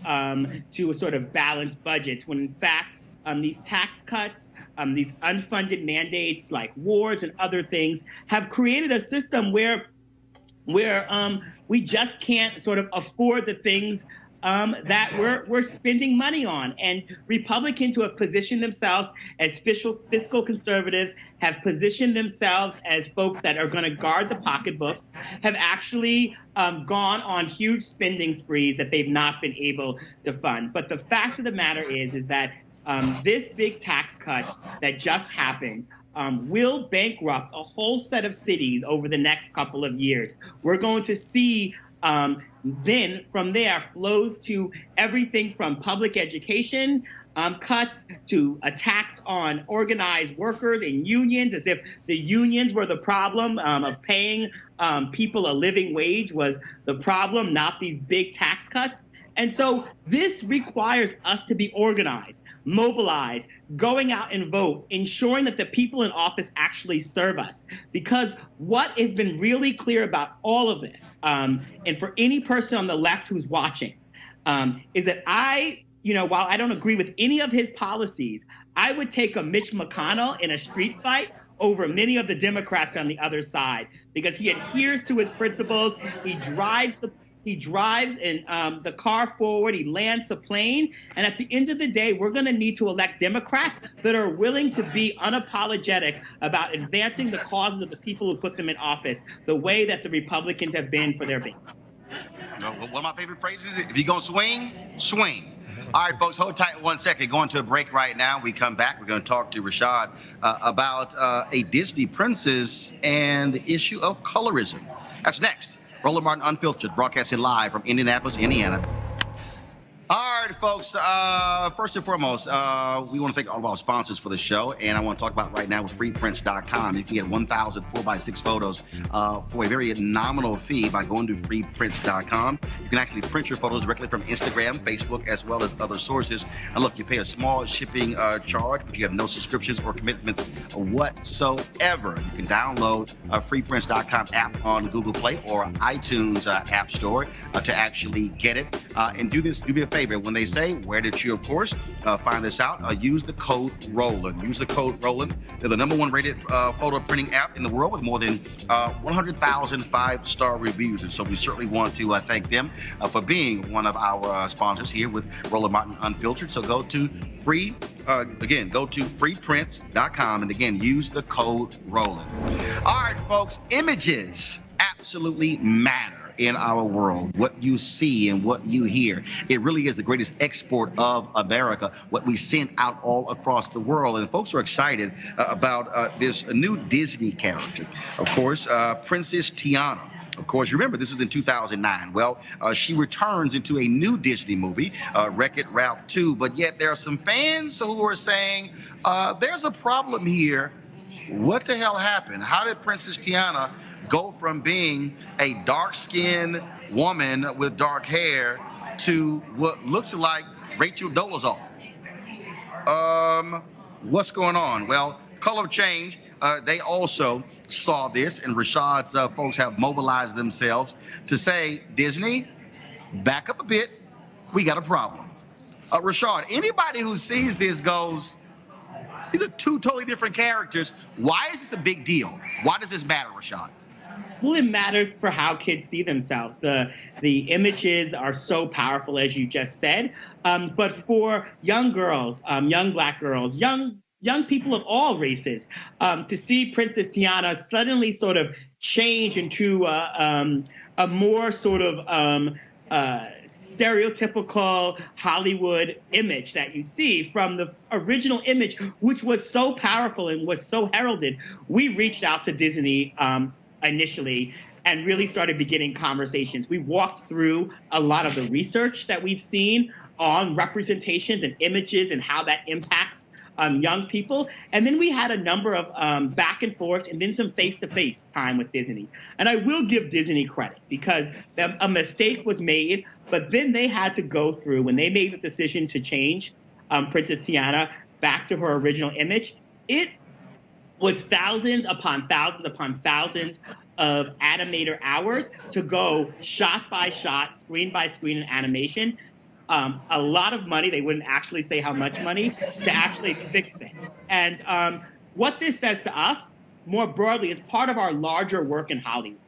[SPEAKER 8] to a sort of balanced budget, when in fact these tax cuts, these unfunded mandates like wars and other things have created a system where we just can't sort of afford the things that we're spending money on. And Republicans who have positioned themselves as fiscal conservatives, have positioned themselves as folks that are going to guard the pocketbooks, have actually gone on huge spending sprees that they've not been able to fund. But the fact of the matter is that this big tax cut that just happened will bankrupt a whole set of cities over the next couple of years. We're going to see Then from there flows to everything from public education cuts to attacks on organized workers and unions, as if the unions were the problem of paying people a living wage was the problem, not these big tax cuts. And so this requires us to be organized, mobilized, going out and vote, ensuring that the people in office actually serve us. Because what has been really clear about all of this, and for any person on the left who's watching, is that while I don't agree with any of his policies, I would take a Mitch McConnell in a street fight over many of the Democrats on the other side, because he adheres to his principles. He drives in the car forward. He lands the plane. And at the end of the day, we're going to need to elect Democrats that are willing to be unapologetic about advancing the causes of the people who put them in office, the way that the Republicans have been for their base.
[SPEAKER 1] One of my favorite phrases is, if you're going to swing, swing. All right, folks, hold tight 1 second. Going to a break right now. We come back. We're going to talk to Rashad about a Disney princess and the issue of colorism. That's next. Roland Martin Unfiltered, broadcasting live from Indianapolis, Indiana. All right, folks, first and foremost, we want to thank all of our sponsors for the show, and I want to talk about right now with freeprints.com. You can get 1,000 4x6 photos for a very nominal fee by going to freeprints.com. You can actually print your photos directly from Instagram, Facebook, as well as other sources. And look, you pay a small shipping charge, but you have no subscriptions or commitments whatsoever. You can download freeprints.com app on Google Play or iTunes App Store to actually get it. And do me a favor. When they say, where did you, of course, find this out? Use the code Roland. Use the code Roland. They're the #1 rated photo printing app in the world with more than 100,000 5-star reviews. And so we certainly want to thank them for being one of our sponsors here with Roland Martin Unfiltered. So go to freeprints.com and again, use the code Roland. All right, folks, images absolutely matter in our world. What you see and what you hear, it really is the greatest export of America, what we send out all across the world. And folks are excited about this new Disney character. Of course, Princess Tiana. Of course, remember, this was in 2009. Well, she returns into a new Disney movie, Wreck-It Ralph 2. But yet there are some fans who are saying there's a problem here. What the hell happened? How did Princess Tiana go from being a dark-skinned woman with dark hair to what looks like Rachel Dolezal? What's going on? Well, Color Change, they also saw this, and Rashad's folks have mobilized themselves to say, Disney, back up a bit. We got a problem. Rashad, anybody who sees this goes, these are two totally different characters. Why is this a big deal? Why does this matter, Rashad?
[SPEAKER 8] Well, it matters for how kids see themselves. The images are so powerful, as you just said. But for young girls, young Black girls, young people of all races, to see Princess Tiana suddenly sort of change into a more sort of stereotypical Hollywood image that you see from the original image, which was so powerful and was so heralded. We reached out to Disney initially and really started beginning conversations. We walked through a lot of the research that we've seen on representations and images and how that impacts young people. And then we had a number of back and forth and then some face-to-face time with Disney. And I will give Disney credit because a mistake was made, but then they had to go through, when they made the decision to change Princess Tiana back to her original image, it was thousands upon thousands upon thousands of animator hours to go shot by shot, screen by screen in animation. A lot of money, they wouldn't actually say how much money, to actually fix it. And what this says to us, more broadly, is part of our larger work in Hollywood,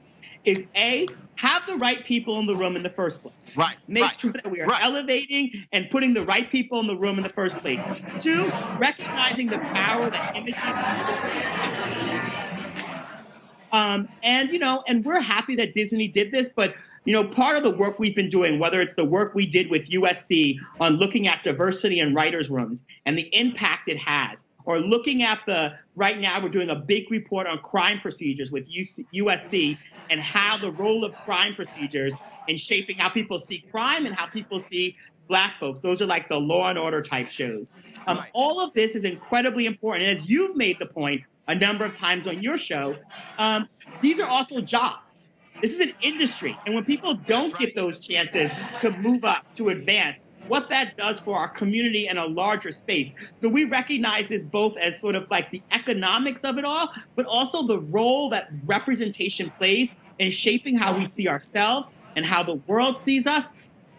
[SPEAKER 8] is A, have the right people in the room in the first place.
[SPEAKER 1] Right.
[SPEAKER 8] Make sure that we are elevating and putting the right people in the room in the first place. 2, recognizing the power that images have. And we're happy that Disney did this, but part of the work we've been doing, whether it's the work we did with USC on looking at diversity in writers' rooms and the impact it has, or looking at right now we're doing a big report on crime procedures with USC and how the role of crime procedures in shaping how people see crime and how people see Black folks. Those are like the Law and Order type shows. All of this is incredibly important. And as you've made the point a number of times on your show, these are also jobs. This is an industry. And when people don't get those chances to move up, to advance, what that does for our community and a larger space. So we recognize this both as sort of like the economics of it all, but also the role that representation plays in shaping how we see ourselves and how the world sees us.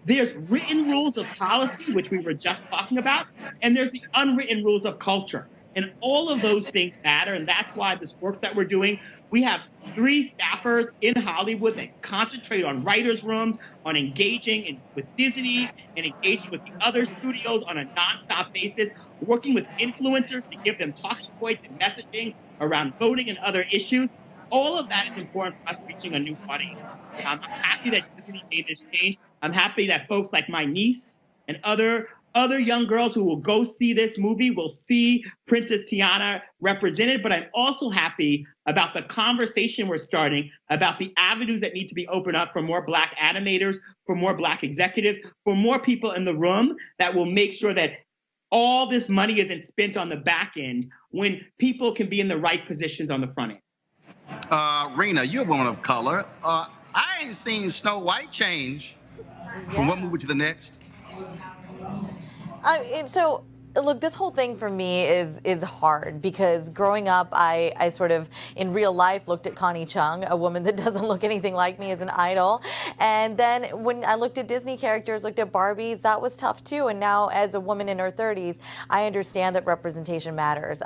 [SPEAKER 8] There's written rules of policy, which we were just talking about, and there's the unwritten rules of culture. And all of those things matter, and that's why this work that we're doing, we have 3 staffers in Hollywood that concentrate on writers' rooms, on engaging with Disney and engaging with the other studios on a nonstop basis, working with influencers to give them talking points and messaging around voting and other issues. All of that is important for us reaching a new audience. I'm happy that Disney made this change. I'm happy that folks like my niece and other young girls who will go see this movie will see Princess Tiana represented, but I'm also happy about the conversation we're starting about the avenues that need to be opened up for more Black animators, for more Black executives, for more people in the room that will make sure that all this money isn't spent on the back end when people can be in the right positions on the front end.
[SPEAKER 1] Rena, you're a woman of color. I ain't seen Snow White change from one movie to the next.
[SPEAKER 6] So, look, this whole thing for me is hard because growing up, I sort of, in real life, looked at Connie Chung, a woman that doesn't look anything like me, as an idol. And then when I looked at Disney characters, looked at Barbies, that was tough too. And now as a woman in her 30s, I understand that representation matters.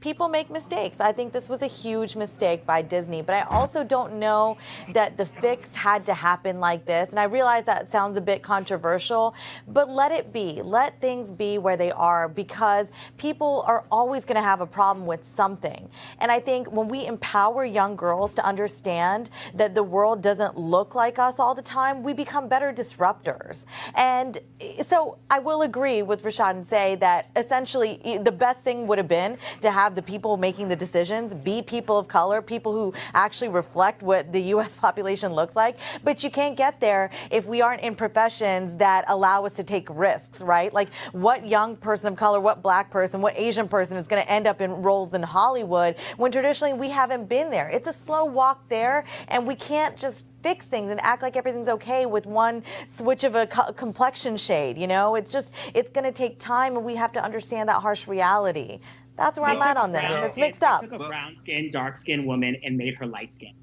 [SPEAKER 6] People make mistakes. I think this was a huge mistake by Disney, but I also don't know that the fix had to happen like this. And I realize that sounds a bit controversial, but let it be. Let things be where they are, because people are always going to have a problem with something. And I think when we empower young girls to understand that the world doesn't look like us all the time, we become better disruptors. And so I will agree with Rashad and say that essentially the best thing would have been to have the people making the decisions be people of color, people who actually reflect what the U.S. population looks like. But you can't get there if we aren't in professions that allow us to take risks, right? Like, what young person of color, what Black person, what Asian person is going to end up in roles in Hollywood when traditionally we haven't been there? It's a slow walk there, and we can't just fix things and act like everything's okay with one switch of a complexion shade. You know, it's going to take time, and we have to understand that harsh reality. That's where I'm at on this. It's mixed up.
[SPEAKER 8] They took a brown-skinned, dark-skinned woman and made her light-skinned.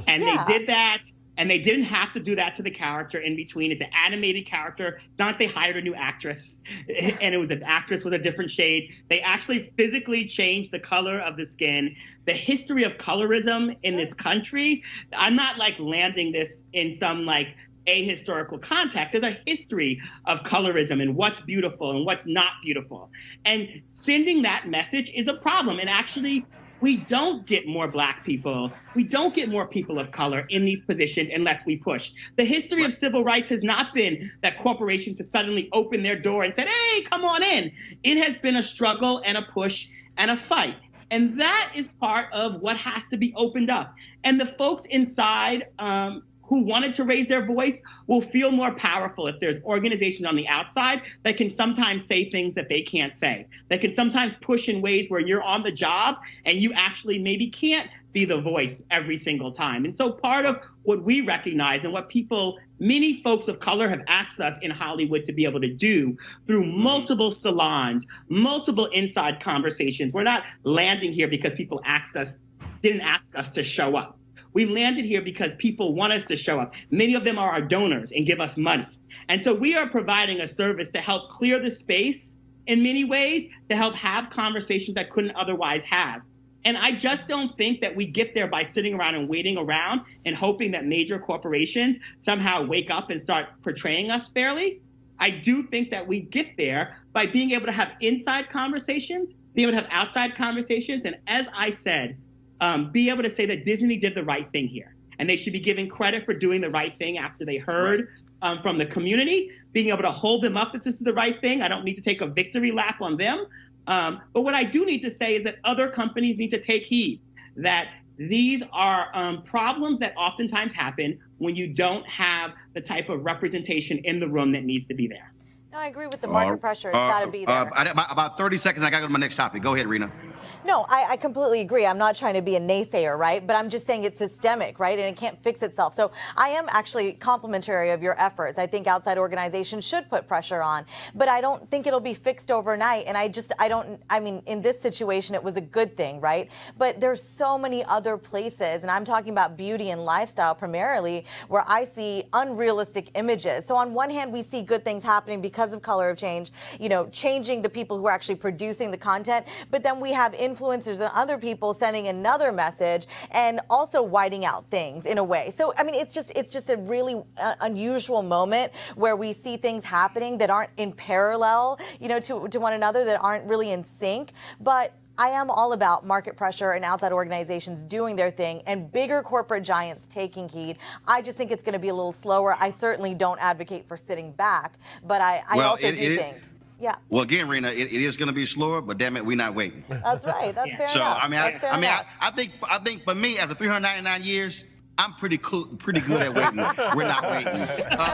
[SPEAKER 8] And they did that. And they didn't have to do that to the character in between. It's an animated character. Not they hired a new actress, and it was an actress with a different shade. They actually physically changed the color of the skin. The history of colorism in this country, I'm not like landing this in some like ahistorical context. There's a history of colorism and what's beautiful and what's not beautiful. And sending that message is a problem. And actually, we don't get more Black people. We don't get more people of color in these positions unless we push. The history of civil rights has not been that corporations have suddenly opened their door and said, hey, come on in. It has been a struggle and a push and a fight. And that is part of what has to be opened up. And the folks inside who wanted to raise their voice will feel more powerful if there's organizations on the outside that can sometimes say things that they can't say, that can sometimes push in ways where you're on the job and you actually maybe can't be the voice every single time. And so part of what we recognize and what many folks of color have asked us in Hollywood to be able to do through multiple salons, multiple inside conversations. We're not landing here because people didn't ask us to show up. We landed here because people want us to show up. Many of them are our donors and give us money. And so we are providing a service to help clear the space in many ways, to help have conversations that couldn't otherwise have. And I just don't think that we get there by sitting around and waiting around and hoping that major corporations somehow wake up and start portraying us fairly. I do think that we get there by being able to have inside conversations, being able to have outside conversations. And as I said, be able to say that Disney did the right thing here. And they should be given credit for doing the right thing after they heard from the community, being able to hold them up that this is the right thing. I don't need to take a victory lap on them. But what I do need to say is that other companies need to take heed, that These are problems that oftentimes happen when you don't have the type of representation in the room that needs to be there.
[SPEAKER 6] No, I agree with the market pressure. It's got to be there.
[SPEAKER 1] About 30 seconds. I got to go to my next topic. Go ahead, Rena.
[SPEAKER 6] No, I completely agree. I'm not trying to be a naysayer, right? But I'm just saying it's systemic, right? And it can't fix itself. So I am actually complimentary of your efforts. I think outside organizations should put pressure on, but I don't think it'll be fixed overnight. And I mean, in this situation, it was a good thing, right? But there's so many other places, and I'm talking about beauty and lifestyle primarily, where I see unrealistic images. So on one hand, we see good things happening because of Color of Change, you know, changing the people who are actually producing the content. But then we have influencers and other people sending another message and also whiting out things in a way. So, I mean, it's just a really unusual moment where we see things happening that aren't in parallel, you know, to one another, that aren't really in sync. But I am all about market pressure and outside organizations doing their thing and bigger corporate giants taking heed. I just think it's going to be a little slower. I certainly don't advocate for sitting back, but I also do think. Yeah.
[SPEAKER 1] Well, again, Rena, it is going to be slower, but damn it, we're not waiting.
[SPEAKER 6] That's right. That's fair enough.
[SPEAKER 1] I think for me, after 399 years, I'm pretty good at waiting. We're not waiting.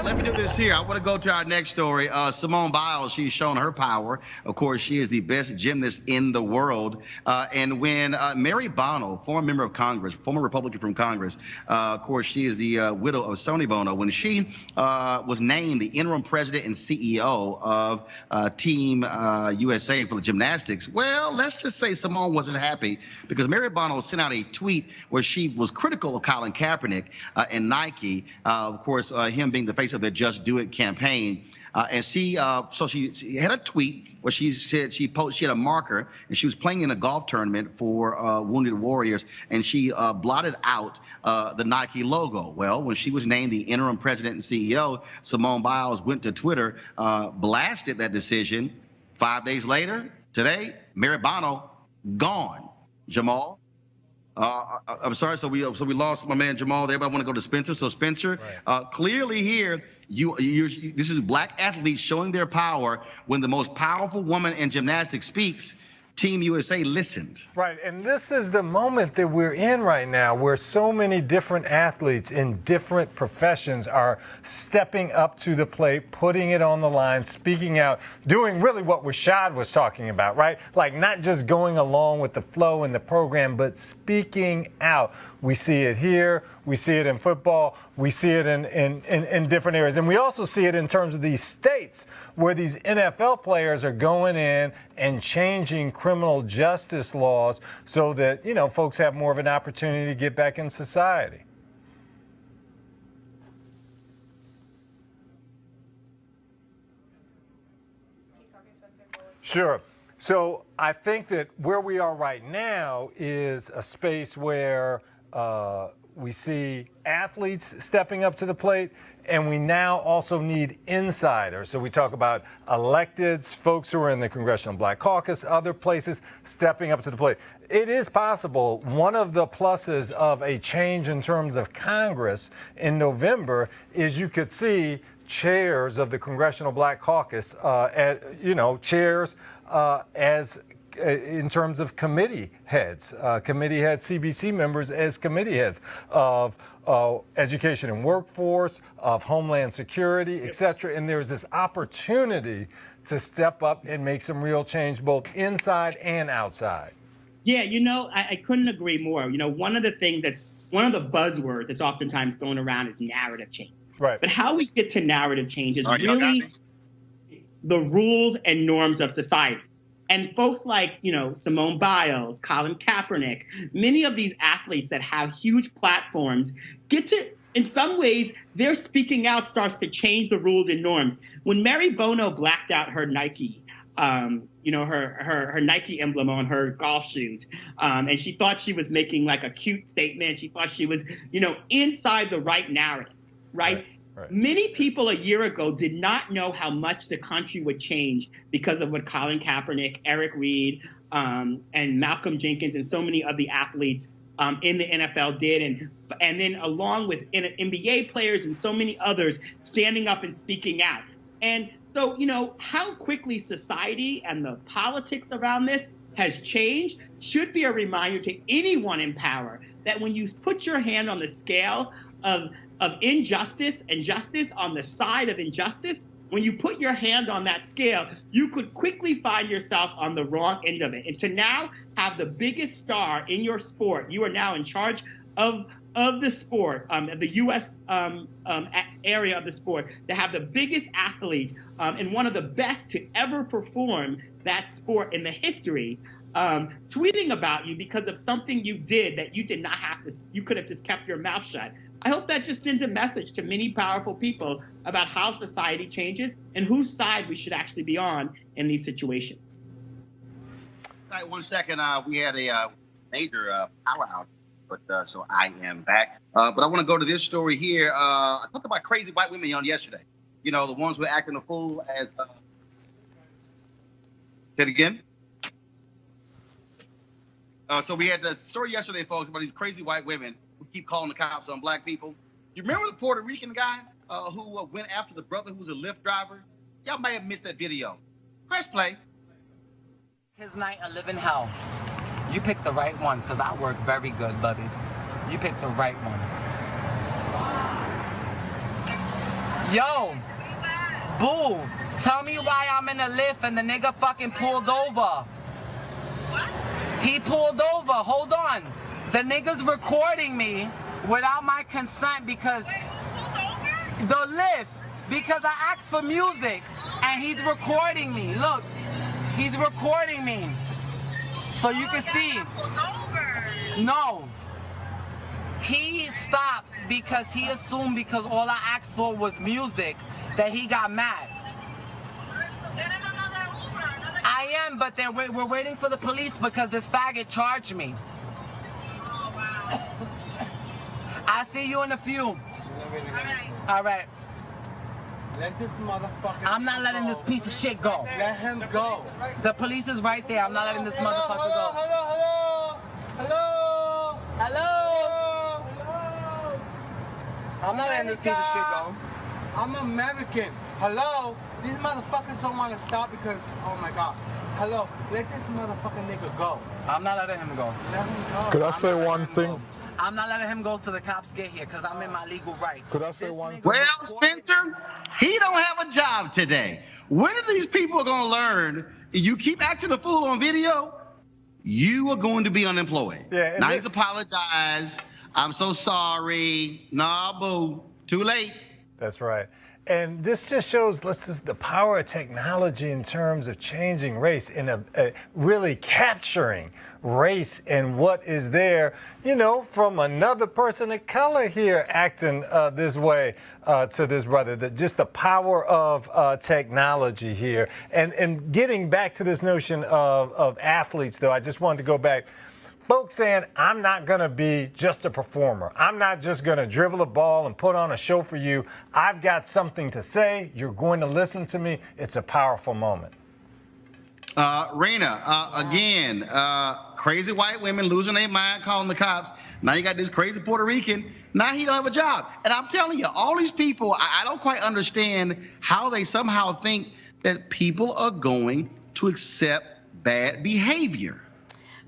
[SPEAKER 1] Let me do this here. I want to go to our next story. Simone Biles, she's shown her power. Of course, she is the best gymnast in the world. And when Mary Bono, former member of Congress, former Republican from Congress, of course, she is the widow of Sonny Bono. When she was named the interim president and CEO of Team USA for the gymnastics, well, let's just say Simone wasn't happy because Mary Bono sent out a tweet where she was critical of Colin Kaepernick and Nike, of course, him being the face of their Just Do It campaign. And she had a tweet where she said she had a marker and she was playing in a golf tournament for Wounded Warriors, and she blotted out the Nike logo. Well, when she was named the interim president and CEO, Simone Biles went to Twitter, blasted that decision. 5 days later, today, Mary Bono gone. Jamal. I'm sorry. So we lost my man Jamal. Everybody want to go to Spencer. So Spencer, clearly here, this is black athletes showing their power. When the most powerful woman in gymnastics speaks, Team USA listened.
[SPEAKER 7] Right, and this is the moment that we're in right now, where so many different athletes in different professions are stepping up to the plate, putting it on the line, speaking out, doing really what Rashad was talking about, right? Like not just going along with the flow in the program, but speaking out. We see it here, we see it in football, we see it in different areas. And we also see it in terms of these states where these NFL players are going in and changing criminal justice laws so that, you know, folks have more of an opportunity to get back in society. Sure. So I think that where we are right now is a space where we see athletes stepping up to the plate, and we now also need insiders. So we talk about electeds, folks who are in the Congressional Black Caucus, other places stepping up to the plate. It is possible. One of the pluses of a change in terms of Congress in November is you could see chairs of the Congressional Black Caucus, chairs as in terms of committee heads, CBC members as committee heads of education and workforce, of Homeland Security, et cetera. And there's this opportunity to step up and make some real change both inside and outside.
[SPEAKER 8] Yeah, I couldn't agree more. One of the buzzwords that's oftentimes thrown around is narrative change.
[SPEAKER 7] Right.
[SPEAKER 8] But how we get to narrative change is really the rules and norms of society. And folks like, Simone Biles, Colin Kaepernick, many of these athletes that have huge platforms get to, in some ways, their speaking out starts to change the rules and norms. When Mary Bono blacked out her Nike, her Nike emblem on her golf shoes, and she thought she was making like a cute statement. She thought she was, inside the right narrative, right? Right. Many people a year ago did not know how much the country would change because of what Colin Kaepernick, Eric Reed, and Malcolm Jenkins and so many of the athletes in the NFL did. And then along with NBA players and so many others standing up and speaking out. And so, how quickly society and the politics around this has changed should be a reminder to anyone in power that when you put your hand on the scale of injustice and justice, on the side of injustice, when you put your hand on that scale, you could quickly find yourself on the wrong end of it. And to now have the biggest star in your sport, you are now in charge of the sport, the U.S. Area of the sport, to have the biggest athlete and one of the best to ever perform that sport in the history, tweeting about you because of something you did that you did not have to, you could have just kept your mouth shut. I hope that just sends a message to many powerful people about how society changes and whose side we should actually be on in these situations.
[SPEAKER 1] All right, 1 second. We had a major power outage, but so I am back. But I want to go to this story here. I talked about crazy white women on yesterday. You know, the ones who were acting a fool as. Say it again. So we had the story yesterday, folks, about these crazy white women who keep calling the cops on black people. You remember the Puerto Rican guy who went after the brother who was a Lyft driver? Y'all may have missed that video. Press play.
[SPEAKER 10] His night of living hell. You picked the right one, because I work very good, buddy. You picked the right one. Yo, boo, tell me why I'm in a Lyft and the nigga fucking pulled over. He pulled over, hold on. The nigga's recording me without my consent because the Lyft, because I asked for music and he's recording me. Look, he's recording me. So you can see. No. He stopped because he assumed because all I asked for was music that he got mad. I am, but we're waiting for the police because this faggot charged me. I'll see you in a few. All right.
[SPEAKER 11] Let this motherfucker
[SPEAKER 10] I'm not letting this piece of shit go.
[SPEAKER 11] Let him go.
[SPEAKER 10] The police is right there. I'm not letting this motherfucker go. Hello. I'm not letting this piece of shit go.
[SPEAKER 11] I'm American. Hello. These motherfuckers don't want to stop because, oh my God. Hello. Let this motherfucking nigga go.
[SPEAKER 10] I'm not letting him go.
[SPEAKER 11] Let him go.
[SPEAKER 12] Could I say one thing?
[SPEAKER 10] I'm not letting him go till the cops get here because I'm in my legal right.
[SPEAKER 12] Could I say one thing?
[SPEAKER 1] Well, Spencer, he don't have a job today. When are these people going to learn? You keep acting a fool on video, you are going to be unemployed.
[SPEAKER 7] Yeah,
[SPEAKER 1] now he's apologized. I'm so sorry. Nah, boo. Too late.
[SPEAKER 7] That's right. And this just shows the power of technology in terms of changing race and really capturing race and what is there, you know, from another person of color here acting this way to this brother. That just the power of technology here. And getting back to this notion of athletes, though, I just wanted to go back. Folks saying, I'm not going to be just a performer. I'm not just going to dribble a ball and put on a show for you. I've got something to say. You're going to listen to me. It's a powerful moment.
[SPEAKER 1] Rena, again, crazy white women losing their mind calling the cops. Now you got this crazy Puerto Rican. Now he don't have a job. And I'm telling you, all these people, I don't quite understand how they somehow think that people are going to accept bad behavior.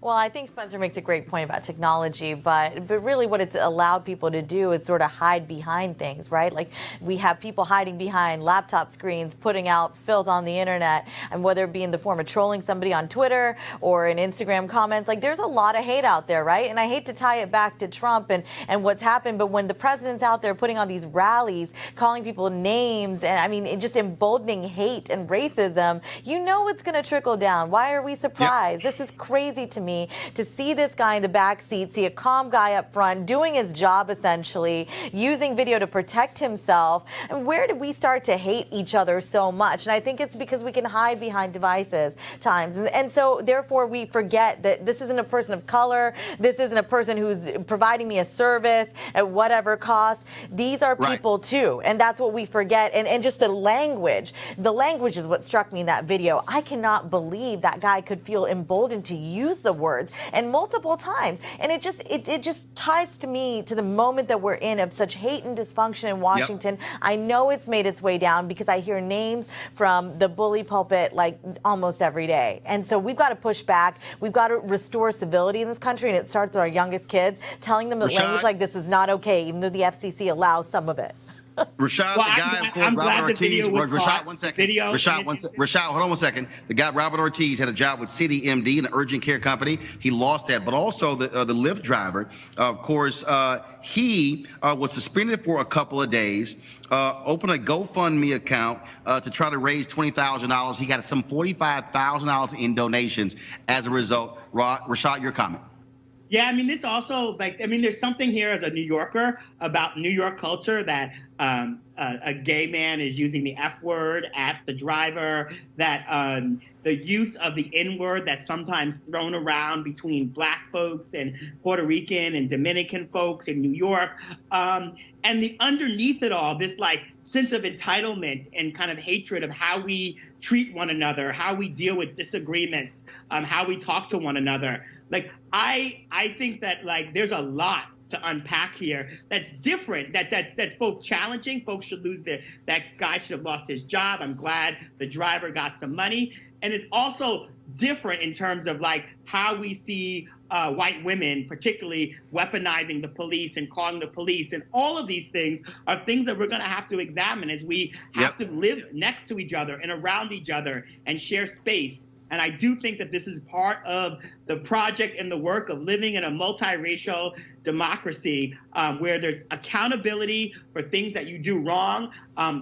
[SPEAKER 6] Well, I think Spencer makes a great point about technology, but really what it's allowed people to do is sort of hide behind things, right? Like we have people hiding behind laptop screens, putting out filth on the internet, and whether it be in the form of trolling somebody on Twitter or in Instagram comments, like there's a lot of hate out there, right? And I hate to tie it back to Trump and what's happened, but when the president's out there putting on these rallies, calling people names, and I mean, just emboldening hate and racism, you know it's going to trickle down. Why are we surprised? Yep. This is crazy to me. To see this guy in the back seat, see a calm guy up front doing his job essentially, using video to protect himself. And where did we start to hate each other so much? And I think it's because we can hide behind devices times. And so therefore we forget that this isn't a person of color. This isn't a person who's providing me a service at whatever cost. These are people too. And that's what we forget. And just the language is what struck me in that video. I cannot believe that guy could feel emboldened to use the word words, and multiple times. And it just ties to me to the moment that we're in of such hate and dysfunction in Washington. Yep. I know it's made its way down because I hear names from the bully pulpit like almost every day. And so we've got to push back. We've got to restore civility in this country, and it starts with our youngest kids, telling them that language like this is not okay, even though the FCC allows some of it.
[SPEAKER 1] Rashad,
[SPEAKER 8] well,
[SPEAKER 1] the guy, of course, Robert Ortiz. Rashad, one second. Rashad, hold on one second. The guy, Robert Ortiz, had a job with CityMD, an urgent care company. He lost that. But also the Lyft driver, of course, he was suspended for a couple of days, opened a GoFundMe account to try to raise $20,000. He got some $45,000 in donations as a result. Rashad, your comment.
[SPEAKER 8] Yeah, I mean, this also, there's something here as a New Yorker about New York culture that a gay man is using the F word at the driver, that the use of the N word that's sometimes thrown around between Black folks and Puerto Rican and Dominican folks in New York. And the underneath it all, this like sense of entitlement and kind of hatred of how we treat one another, how we deal with disagreements, how we talk to one another. Like, I think that, like, there's a lot to unpack here that's different, that's both challenging. Folks should that guy should have lost his job. I'm glad the driver got some money. And it's also different in terms of, like, how we see white women, particularly weaponizing the police and calling the police. And all of these things are things that we're going to have to examine as we have to live next to each other and around each other and share space. And I do think that this is part of the project and the work of living in a multiracial democracy where there's accountability for things that you do wrong.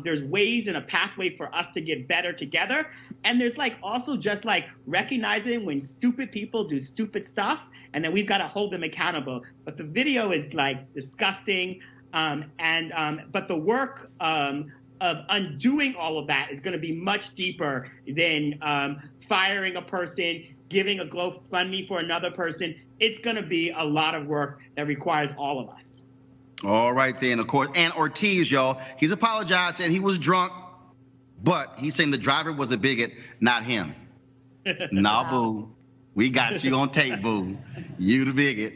[SPEAKER 8] There's ways and a pathway for us to get better together. And there's like also just like recognizing when stupid people do stupid stuff, and then we've got to hold them accountable. But the video is like disgusting. But the work of undoing all of that is going to be much deeper than firing a person, giving a GoFundMe for another person. It's going to be a lot of work that requires all of us.
[SPEAKER 1] All right, then, of course. And Ortiz, y'all, he's apologized, said he was drunk, but he's saying the driver was a bigot, not him. Nah, boo. We got you on tape, boo. You the bigot,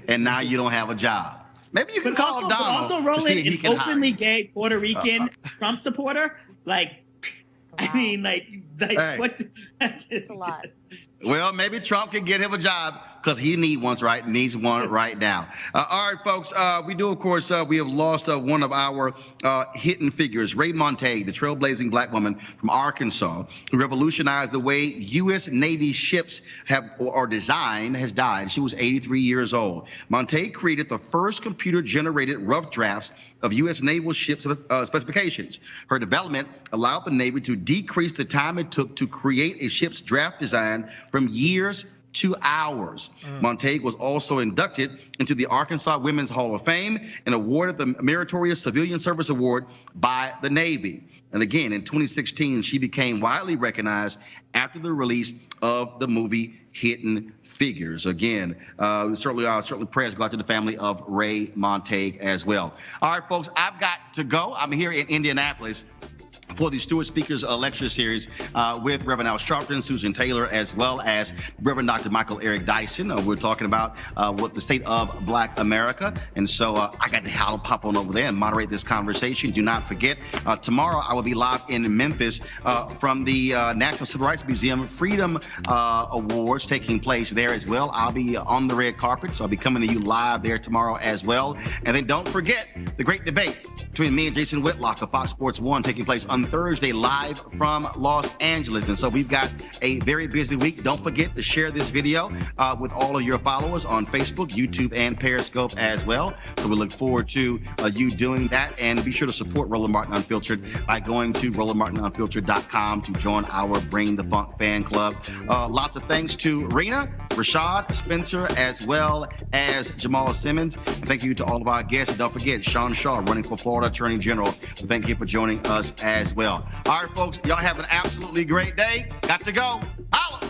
[SPEAKER 1] and now you don't have a job. Maybe you can call Donald.
[SPEAKER 8] Also, Roland, an openly gay Puerto Rican Trump supporter, like, wow. I mean, like hey. What?
[SPEAKER 6] It's a lot.
[SPEAKER 1] Well, maybe Trump can get him a job because he needs one right now. All right, folks, we do, of course, we have lost one of our hidden figures, Ray Montague, the trailblazing Black woman from Arkansas, who revolutionized the way U.S. Navy ships are designed, has died. She was 83 years old. Montague created the first computer-generated rough drafts of U.S. naval ships specifications. Her development allowed the Navy to decrease the time it took to create a ship's draft design from years to hours. Montague was also inducted into the Arkansas Women's Hall of Fame and awarded the Meritorious Civilian Service Award by the Navy. And again, in 2016, she became widely recognized after the release of the movie Hidden Figures. Again, certainly prayers go out to the family of Ray Montague as well. All right, folks, I've got to go. I'm here in Indianapolis for the Stewart Speakers lecture series with Reverend Al Sharpton, Susan Taylor, as well as Reverend Dr. Michael Eric Dyson. We're talking about what the state of Black America. And so I got to pop on over there and moderate this conversation. Do not forget, tomorrow I will be live in Memphis from the National Civil Rights Museum Freedom Awards taking place there as well. I'll be on the red carpet, so I'll be coming to you live there tomorrow as well. And then don't forget the great debate between me and Jason Whitlock of Fox Sports 1 taking place on Thursday live from Los Angeles. And so we've got a very busy week. Don't forget to share this video with all of your followers on Facebook, YouTube, and Periscope as well. So we look forward to you doing that. And be sure to support Roland Martin Unfiltered by going to RolandMartinUnfiltered.com to join our Bring the Funk fan club. Lots of thanks to Rena, Rashad, Spencer, as well as Jamal Simmons. And thank you to all of our guests. And don't forget, Sean Shaw, running for Florida Attorney General. Thank you for joining us as well. All right, folks, y'all have an absolutely great day. Got to go. Holla!